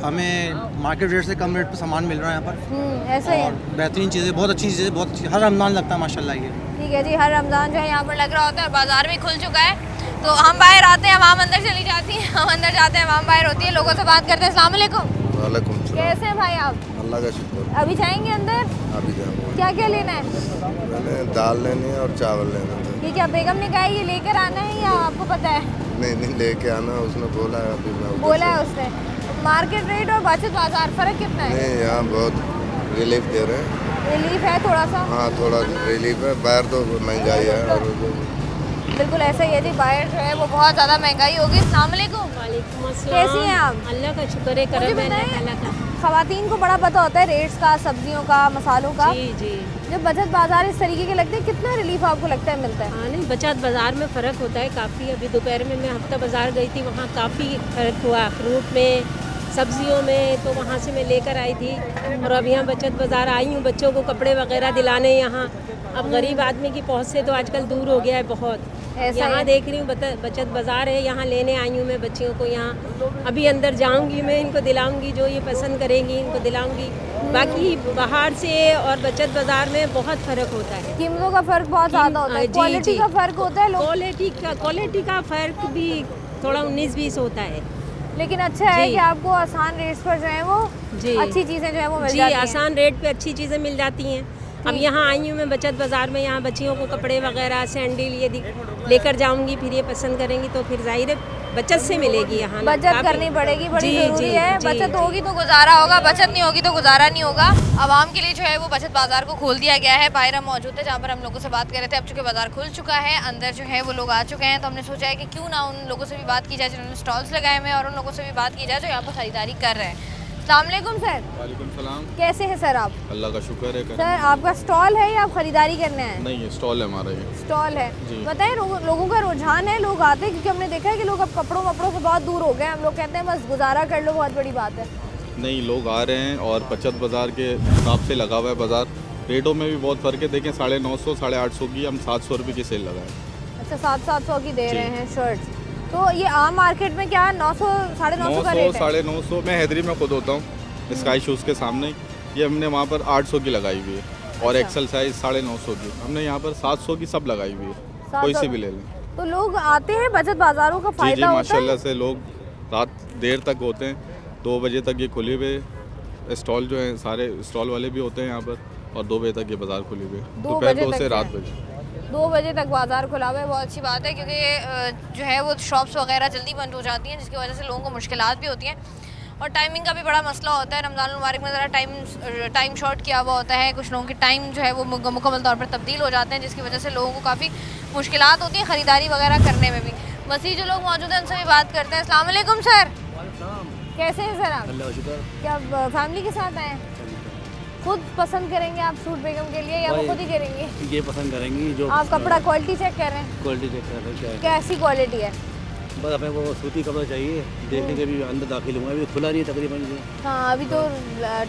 हमें मार्केट रेट से कम रेट पे सामान मिल रहा है यहाँ पर। ऐसे ही और बेहतरीन चीज़ें, बहुत अच्छी चीज़ें, बहुत अच्छी, हर रमज़ान लगता है माशाल्लाह ये। ठीक है जी, हर रमज़ान जो है यहाँ पर लग रहा होता है, बाज़ार भी खुल चुका है। तो हम बाहर आते हैं, हम अंदर चली जाती हैं, हम अंदर जाते हैं, हम बाहर होती है, लोगों से बात करते हैं। अस्सलाम वालेकुम। वालेकुम सलाम। कैसे हैं भाई आप? अल्लाह का शुक्र। अभी जाएंगे अंदर? अभी जाऊँगा। क्या क्या लेना है? मैंने दाल लेनी है और चावल लेना है। ये क्या बेगम ने कहा है ये लेकर आना है या आपको पता है? नहीं लेके आना, उसने बोला है। अभी मैं बोला है उसने। मार्केट रेट और बचत बाजार फ़र्क कितना है? नहीं, यहाँ बहुत रिलीफ दे रहे हैं। रिलीफ है थोड़ा सा? हाँ, थोड़ा रिलीफ है। बाहर तो महंगाई है और बिल्कुल ऐसा ही है जी, बाहर जो है वो बहुत ज़्यादा महंगाई होगी। अस्सलाम वालेकुम। कैसी हैं आप? अल्लाह का शुक्र है, करम है अल्लाह का। ख़वातीन को बड़ा पता होता है रेट्स का, सब्जियों का, मसालों का। जी जी। जब बचत बाजार इस तरीके के लगते हैं, कितना रिलीफ आपको लगता है मिलता है? हाँ नहीं, बचत बाज़ार में फ़र्क होता है काफ़ी। अभी दोपहर में मैं हफ्ता बाज़ार गई थी, वहाँ काफ़ी फ़र्क हुआ फ्रूट में, सब्जियों में। तो वहाँ से मैं लेकर आई थी और अब यहाँ बचत बाज़ार आई हूँ बच्चों को कपड़े वगैरह दिलाने। यहाँ अब गरीब आदमी की पहुँच से तो आजकल दूर हो गया है बहुत। यहाँ देख रही हूँ बचत बाज़ार है, यहाँ लेने आई हूँ मैं बच्चियों को। यहाँ अभी अंदर जाऊँगी मैं, इनको दिलाऊँगी, जो ये पसंद करेंगी इनको दिलाऊँगी। बाकी बाहर से और बचत बाज़ार में बहुत फ़र्क होता है। कीमतों का फ़र्क बहुत ज़्यादा होता है, क्वालिटी का फ़र्क होता है। क्वालिटी का फ़र्क भी थोड़ा 19-20 होता है। लेकिन अच्छा है कि आपको आसान रेट्स पर जो है वो अच्छी चीज़ें जो है वो मिल जाती हैं। आसान रेट पे अच्छी चीज़ें मिल जाती हैं। अब यहाँ आई हूँ मैं बचत बाज़ार में, यहाँ बच्चियों को कपड़े वगैरह सैंडल ये लेकर जाऊँगी, फिर ये पसंद करेंगी तो फिर जाहिर है बचत से मिलेगी। यहाँ बचत करनी पड़ेगी, बड़ी ज़रूरी है। बचत होगी तो गुजारा होगा, बचत नहीं होगी तो गुजारा नहीं होगा। आवाम के लिए जो है वो बचत बाज़ार को खोल दिया गया है। बाहर हम मौजूद थे जहाँ पर हम लोगों से बात कर रहे थे। अब चूँकि बाज़ार खुल चुका है, अंदर जो है वो लोग आ चुके हैं, तो हमने सोचा है कि क्यों ना उन लोगों से भी बात की जाए जिन्होंने स्टॉल्स लगाए हुए हैं और उन लोगों से भी बात की जाए जो यहाँ पर ख़रीदारी कर रहे हैं। अस्सलाम वालेकुम सर। वालेकुम सलाम। कैसे हैं सर आप? अल्लाह का शुक्र है। सर आपका स्टॉल है या आप खरीदारी करने आए? नहीं, स्टॉल है हमारा ये। स्टॉल है। बताइए लोगों का रुझान है, लोग आते हैं क्योंकि हमने देखा है कि लोग अब कपड़ों वपड़ों से बहुत दूर हो गए। हम लोग कहते हैं बस गुजारा कर लो, बहुत बड़ी बात है। नहीं, लोग आ रहे हैं और बचत बाज़ार के हिसाब से लगा हुआ है बाज़ार। रेटों में भी बहुत फ़र्क है। देखें 950, 850 की हम 700 रुपये की सेल लगाए। अच्छा, 700 की दे रहे हैं शर्ट्स। तो ये आम मार्केट में क्या 900, 950 का रेट है? 900, मैं हैदरी में खुद होता हूँ स्काई शूज़ के सामने। ये हमने वहाँ पर 800 की लगाई हुई है और एक्सल साइज 950 की। हमने यहाँ पर 700 की सब लगाई हुई है, कोई सी भी ले लें। तो लोग आते हैं, बचत बाज़ारों का फ़ायदा होता है? माशाल्लाह से लोग रात देर तक होते हैं, 2 बजे तक ये खुले हुए स्टॉल जो हैं, सारे स्टॉल वाले भी होते हैं यहाँ पर, और 2 बजे तक ये बाज़ार खुले हुए, दोपहर 2 से रात 2 बजे तक बाज़ार खुला हुआ है। बहुत अच्छी बात है क्योंकि जो है वो शॉप्स वगैरह जल्दी बंद हो जाती हैं, जिसकी वजह से लोगों को मुश्किलात भी होती हैं और टाइमिंग का भी बड़ा मसला होता है। रमज़ान मुबारक में ज़रा टाइम शॉर्ट किया हुआ होता है, कुछ लोगों की टाइम जो है वो मुकम्मल तौर पर तब्दील हो जाते हैं, जिसकी वजह से लोगों को काफ़ी मुश्किलात होती हैं ख़रीदारी वगैरह करने में भी। मसीह जो लोग मौजूद हैं उनसे भी बात करते हैं। अस्सलाम वालेकुम सर। कैसे हैं सर आप? अल्लाह का शुक्र। क्या फैमिली के साथ आए? खुद पसंद करेंगे आप सूट बेगम के लिए या वो खुद ही करेंगे? ये पसंद करेंगी जो आप कपड़ा क्वालिटी चेक कर रहे हैं? क्वालिटी चेक कर रहे हैं। कैसी क्वालिटी है? बस हमें वो सूती कपड़ा चाहिए, देखने के भी अंदर दाखिल हुआ, अभी खुला नहीं है तकरीबन। हाँ, अभी तो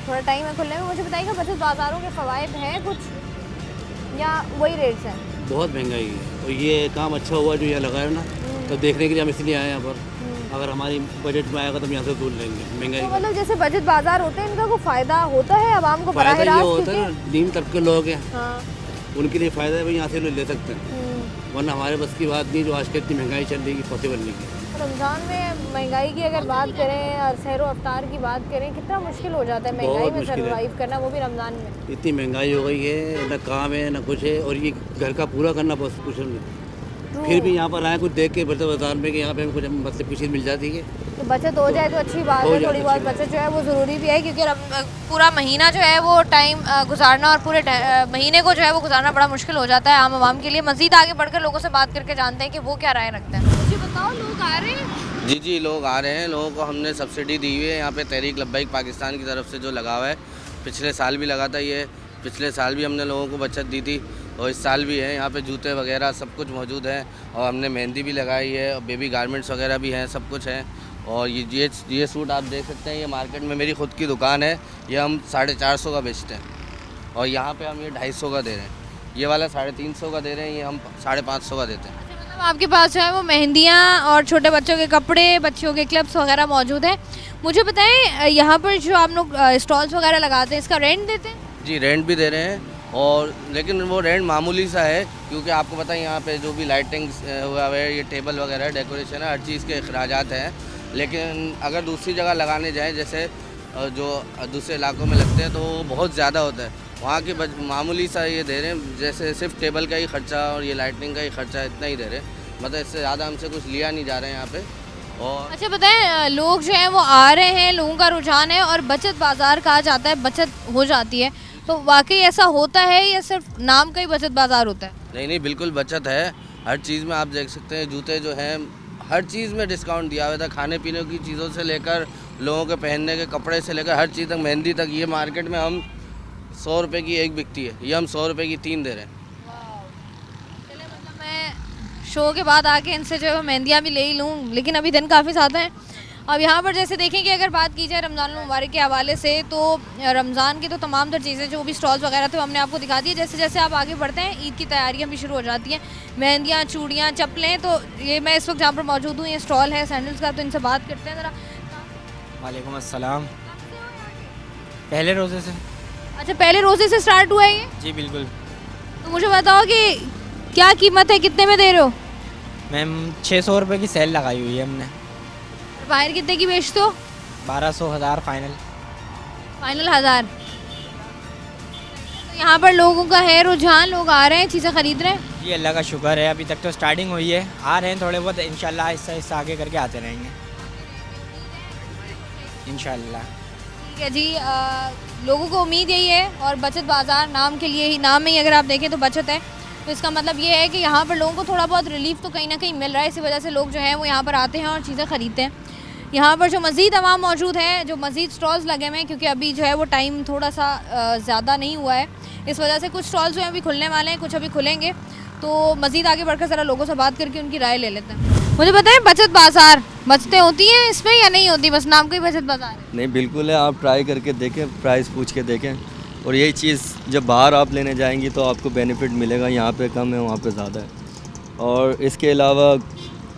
थोड़ा टाइम है खुलने में। मुझे बताइएगा बचत बाज़ारों के फ़वाइद हैं कुछ या वही रेट्स हैं? बहुत महंगाई है और ये काम अच्छा हुआ जो यहाँ लगाया ना, तो देखने के लिए हम इसलिए आए यहाँ पर। अगर हमारी बजट में आएगा तो हम यहाँ से दूर लेंगे महंगाई। तो मतलब जैसे बचत बाज़ार होते हैं, इनका कोई फ़ायदा होता है आवाम को? फ़ायदा ये होता है नीम तबके के लोग हैं, हाँ, उनके लिए फ़ायदा है, भाई यहाँ से लोग ले सकते हैं, वरना हमारे बस की बात नहीं, जो आज कल इतनी महंगाई चल रही है, पॉसिबल नहीं है। रमज़ान में महंगाई की अगर बात करें और सहर अफ्तार की बात करें, कितना मुश्किल हो जाता है महंगाई में सर्वाइव करना, वो भी रमज़ान में। इतनी महंगाई हो गई है, ना काम है ना कुछ है, और ये घर का पूरा करना बहुत कुछ नहीं। फिर भी यहाँ पर आए कुछ देख के बचत बाज़ार में कि यहाँ पे कुछ मतलब कुछ चीज़ मिल जाती है, तो बचत हो जाए तो अच्छी बात है। थोड़ी बहुत बचत जो है वो ज़रूरी भी है, क्योंकि पूरा महीना जो है वो टाइम गुजारना और पूरे महीने को जो है वो गुजारना बड़ा मुश्किल हो जाता है आम आवाम के लिए। मज़ीद आगे बढ़कर लोगों से बात करके जानते हैं कि वो क्या राय रखते हैं। मुझे बताओ, लोग आ रहे हैं? जी, लोग आ रहे हैं। लोगों को हमने सब्सिडी दी हुई है यहाँ पे, तहरीक लब्बैक पाकिस्तान की तरफ से जो लगा हुआ है। पिछले साल भी लगा था ये, पिछले साल भी हमने लोगों को बचत दी थी और इस साल भी है। यहाँ पे जूते वगैरह सब कुछ मौजूद है और हमने मेहंदी भी लगाई है और बेबी गारमेंट्स वगैरह भी हैं, सब कुछ है। और ये सूट आप देख सकते हैं, ये मार्केट में मेरी ख़ुद की दुकान है, ये हम 450 का बेचते हैं और यहाँ पे हम ये 250 का दे रहे हैं। ये वाला 350 का दे रहे हैं, ये हम 550 का देते हैं। आपके पास जो है वो मेहंदियाँ और छोटे बच्चों के कपड़े, बच्चों के क्लिप्स वगैरह मौजूद हैं। मुझे बताएं, यहाँ पर जो आप लोग स्टॉल्स वगैरह लगाते हैं, इसका रेंट देते हैं? जी रेंट भी दे रहे हैं, और लेकिन वो रेंट मामूली सा है, क्योंकि आपको पता है यहाँ पे जो भी लाइटिंग हुआ है, ये टेबल वगैरह डेकोरेशन है, हर चीज़ के अखराजात हैं। लेकिन अगर दूसरी जगह लगाने जाएँ, जैसे जो दूसरे इलाकों में लगते हैं, तो वो बहुत ज़्यादा होता है। वहाँ के मामूली सा ये दे रहे हैं, जैसे सिर्फ टेबल का ही खर्चा और ये लाइटिंग का ही खर्चा, इतना ही दे रहे हैं। मतलब इससे ज़्यादा हमसे कुछ लिया नहीं जा रहा है यहाँ पे। और अच्छा बताएं, लोग जो हैं वो आ रहे हैं, लोगों का रुझान है, और बचत बाज़ार कहा जाता है, बचत हो जाती है, तो वाकई ऐसा होता है या सिर्फ नाम का ही बचत बाज़ार होता है? नहीं नहीं, बिल्कुल बचत है। हर चीज़ में आप देख सकते हैं, जूते जो हैं हर चीज़ में डिस्काउंट दिया हुआ था, खाने पीने की चीज़ों से लेकर लोगों के पहनने के कपड़े से लेकर हर चीज़ तक, मेहंदी तक। ये मार्केट में हम 100 रुपये की एक बिकती है, ये हम 100 रुपये की 3 दे रहे हैं। चले, मतलब मैं शो के बाद आके इनसे जो है वो मेहंदियाँ भी ले ही लूँ, लेकिन अभी दिन काफ़ी ज़्यादा हैं। अब यहाँ पर जैसे देखें कि अगर बात की जाए रमज़ान मुबारक के हवाले से, तो रमज़ान की तो तमाम तर चीज़ें जो भी स्टॉल्स वगैरह थे हमने आपको दिखा दी है। जैसे जैसे आप आगे बढ़ते हैं, ईद की तैयारियाँ भी शुरू हो जाती हैं, मेहंदियाँ, चूड़ियाँ, चप्पलें। तो ये मैं इस वक्त जहाँ पर मौजूद हूँ, ये स्टॉल है सैंडल्स का, तो इनसे बात करते हैं ज़रा। वालेकुम अस्सलाम। पहले रोज़े से। अच्छा, पहले रोज़े से स्टार्ट हुआ है ये? जी बिल्कुल। तो मुझे बताओ कि क्या कीमत है, कितने में दे रहे हो? मैम 600 रुपये की सेल लगाई हुई है हमने। बाहर कितने की बेचते हो? 1200, 1000 फाइनल। फाइनल 1000। तो यहाँ पर लोगों का है रुझान, लोग आ रहे हैं, चीज़ें खरीद रहे हैं? जी अल्लाह का शुक्र है, अभी तक तो स्टार्टिंग हुई है, आ रहे हैं थोड़े बहुत, इंशाल्लाह आहिस्ता आहिस्ता आगे करके आते रहेंगे इंशाल्लाह। ठीक है जी, लोगों को उम्मीद यही है, और बचत बाज़ार नाम के लिए ही, नाम में ही अगर आप देखें तो बचत है, तो इसका मतलब ये है कि यहाँ पर लोगों को थोड़ा बहुत रिलीफ तो कहीं ना कहीं मिल रहा है। इसी वजह से लोग जो हैं वो यहाँ पर आते हैं और चीज़ें ख़रीदते हैं। यहाँ पर जो मज़ीद अवाम मौजूद है, जो मज़ीद स्टॉल्स लगे हुए हैं, क्योंकि अभी जो है वो टाइम थोड़ा सा ज़्यादा नहीं हुआ है, इस वजह से कुछ स्टॉल्स जो हैं अभी खुलने वाले हैं, कुछ अभी खुलेंगे। तो मज़ीद आगे बढ़कर ज़रा लोगों से बात करके उनकी राय ले लेते हैं। मुझे बताएं, बचत बाज़ार बचतें होती हैं इसमें या नहीं होती, बस नाम का ही बचत बाज़ार है? नहीं, बिल्कुल है, आप ट्राई करके देखें, प्राइस पूछ के देखें, और यही चीज़ जब बाहर आप लेने जाएंगी तो आपको बेनिफिट मिलेगा। यहाँ पे कम है, वहाँ पे ज़्यादा है। और इसके अलावा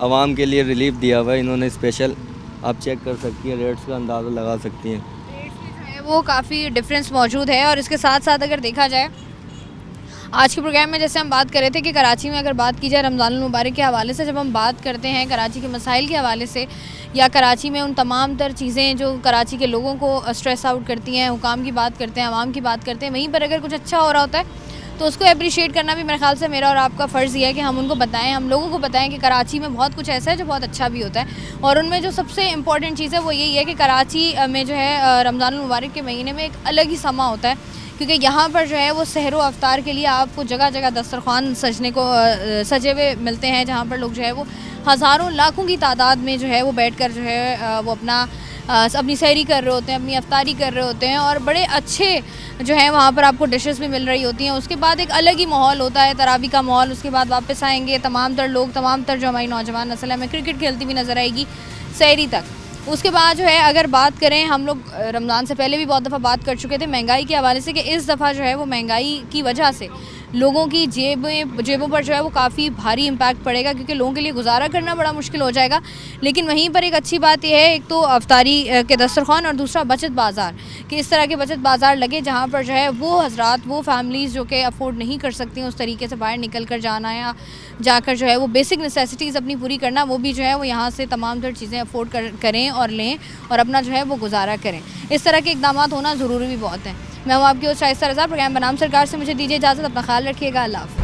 आवाम के लिए रिलीफ दिया हुआ है इन्होंने स्पेशल, आप चेक कर सकती हैं, रेट्स का अंदाज़ा लगा सकती हैं। रेट्स में जो है वो काफ़ी डिफरेंस मौजूद है। और इसके साथ साथ अगर देखा जाए, आज के प्रोग्राम में जैसे हम बात कर रहे थे कि कराची में अगर बात की जाए रमज़ान मुबारक के हवाले से, जब हम बात करते हैं कराची के मसाइल के हवाले से, या कराची में उन तमाम तर चीज़ें जो कराची के लोगों को स्ट्रेस आउट करती हैं, हुकाम की बात करते हैं, आवाम की बात करते हैं, वहीं पर अगर कुछ अच्छा हो रहा होता है तो उसको अप्रिशिएट करना भी मेरे ख्याल से मेरा और आपका फ़र्ज़ ये है कि हम उनको बताएं, हम लोगों को बताएं कि कराची में बहुत कुछ ऐसा है जो बहुत अच्छा भी होता है। और उनमें जो सबसे इम्पॉर्टेंट चीज़ है वो यही है कि कराची में जो है रमज़ान मुबारक के महीने में एक अलग ही समा होता है, क्योंकि यहाँ पर जो है वो सहर व अफ्तार के लिए आपको जगह जगह दस्तरखान सजने को सजे हुए मिलते हैं, जहाँ पर लोग जो है वो हज़ारों लाखों की तादाद में जो है वो बैठकर जो है वो अपनी सहरी कर रहे होते हैं, अपनी अफ्तारी कर रहे होते हैं, और बड़े अच्छे जो है वहाँ पर आपको डिशेस भी मिल रही होती हैं। उसके बाद एक अलग ही माहौल होता है, तरावी का माहौल। उसके बाद वापस आएंगे तमाम तर लोग, तमाम तर जो हमारी नौजवान नस्ल है, हमें क्रिकेट खेलती भी नज़र आएगी सहरी तक। उसके बाद जो है अगर बात करें, हम लोग रमज़ान से पहले भी बहुत दफ़ा बात कर चुके थे महंगाई के हवाले से, कि इस दफ़ा जो है वो महंगाई की वजह से लोगों की जेबों पर जो है वो काफ़ी भारी इम्पैक्ट पड़ेगा, क्योंकि लोगों के लिए गुजारा करना बड़ा मुश्किल हो जाएगा। लेकिन वहीं पर एक अच्छी बात यह है, एक तो अफ्तारी के दस्तरखान, और दूसरा बचत बाज़ार, कि इस तरह के बचत बाज़ार लगे जहाँ पर जो है वो हज़रात, वो फैमिलीज़ जो कि अफोर्ड नहीं कर सकती उस तरीके से बाहर निकल कर जाना, या जाकर जो है वो बेसिक नेसेसिटीज़ अपनी पूरी करना, वो भी जो है वो यहाँ से तमाम तर चीज़ें अफोर्ड करें और लें, और अपना जो है वो गुजारा करें। इस तरह के इक़दाम होना ज़रूरी भी बहुत हैं। मैं हूँ आपकी होस्ट शाइस्ता रज़ा, प्रोग्राम बनाम सरकार से मुझे दीजिए इजाज़त, अपना ख्याल रखिएगा, अल्लाह हाफ़िज़।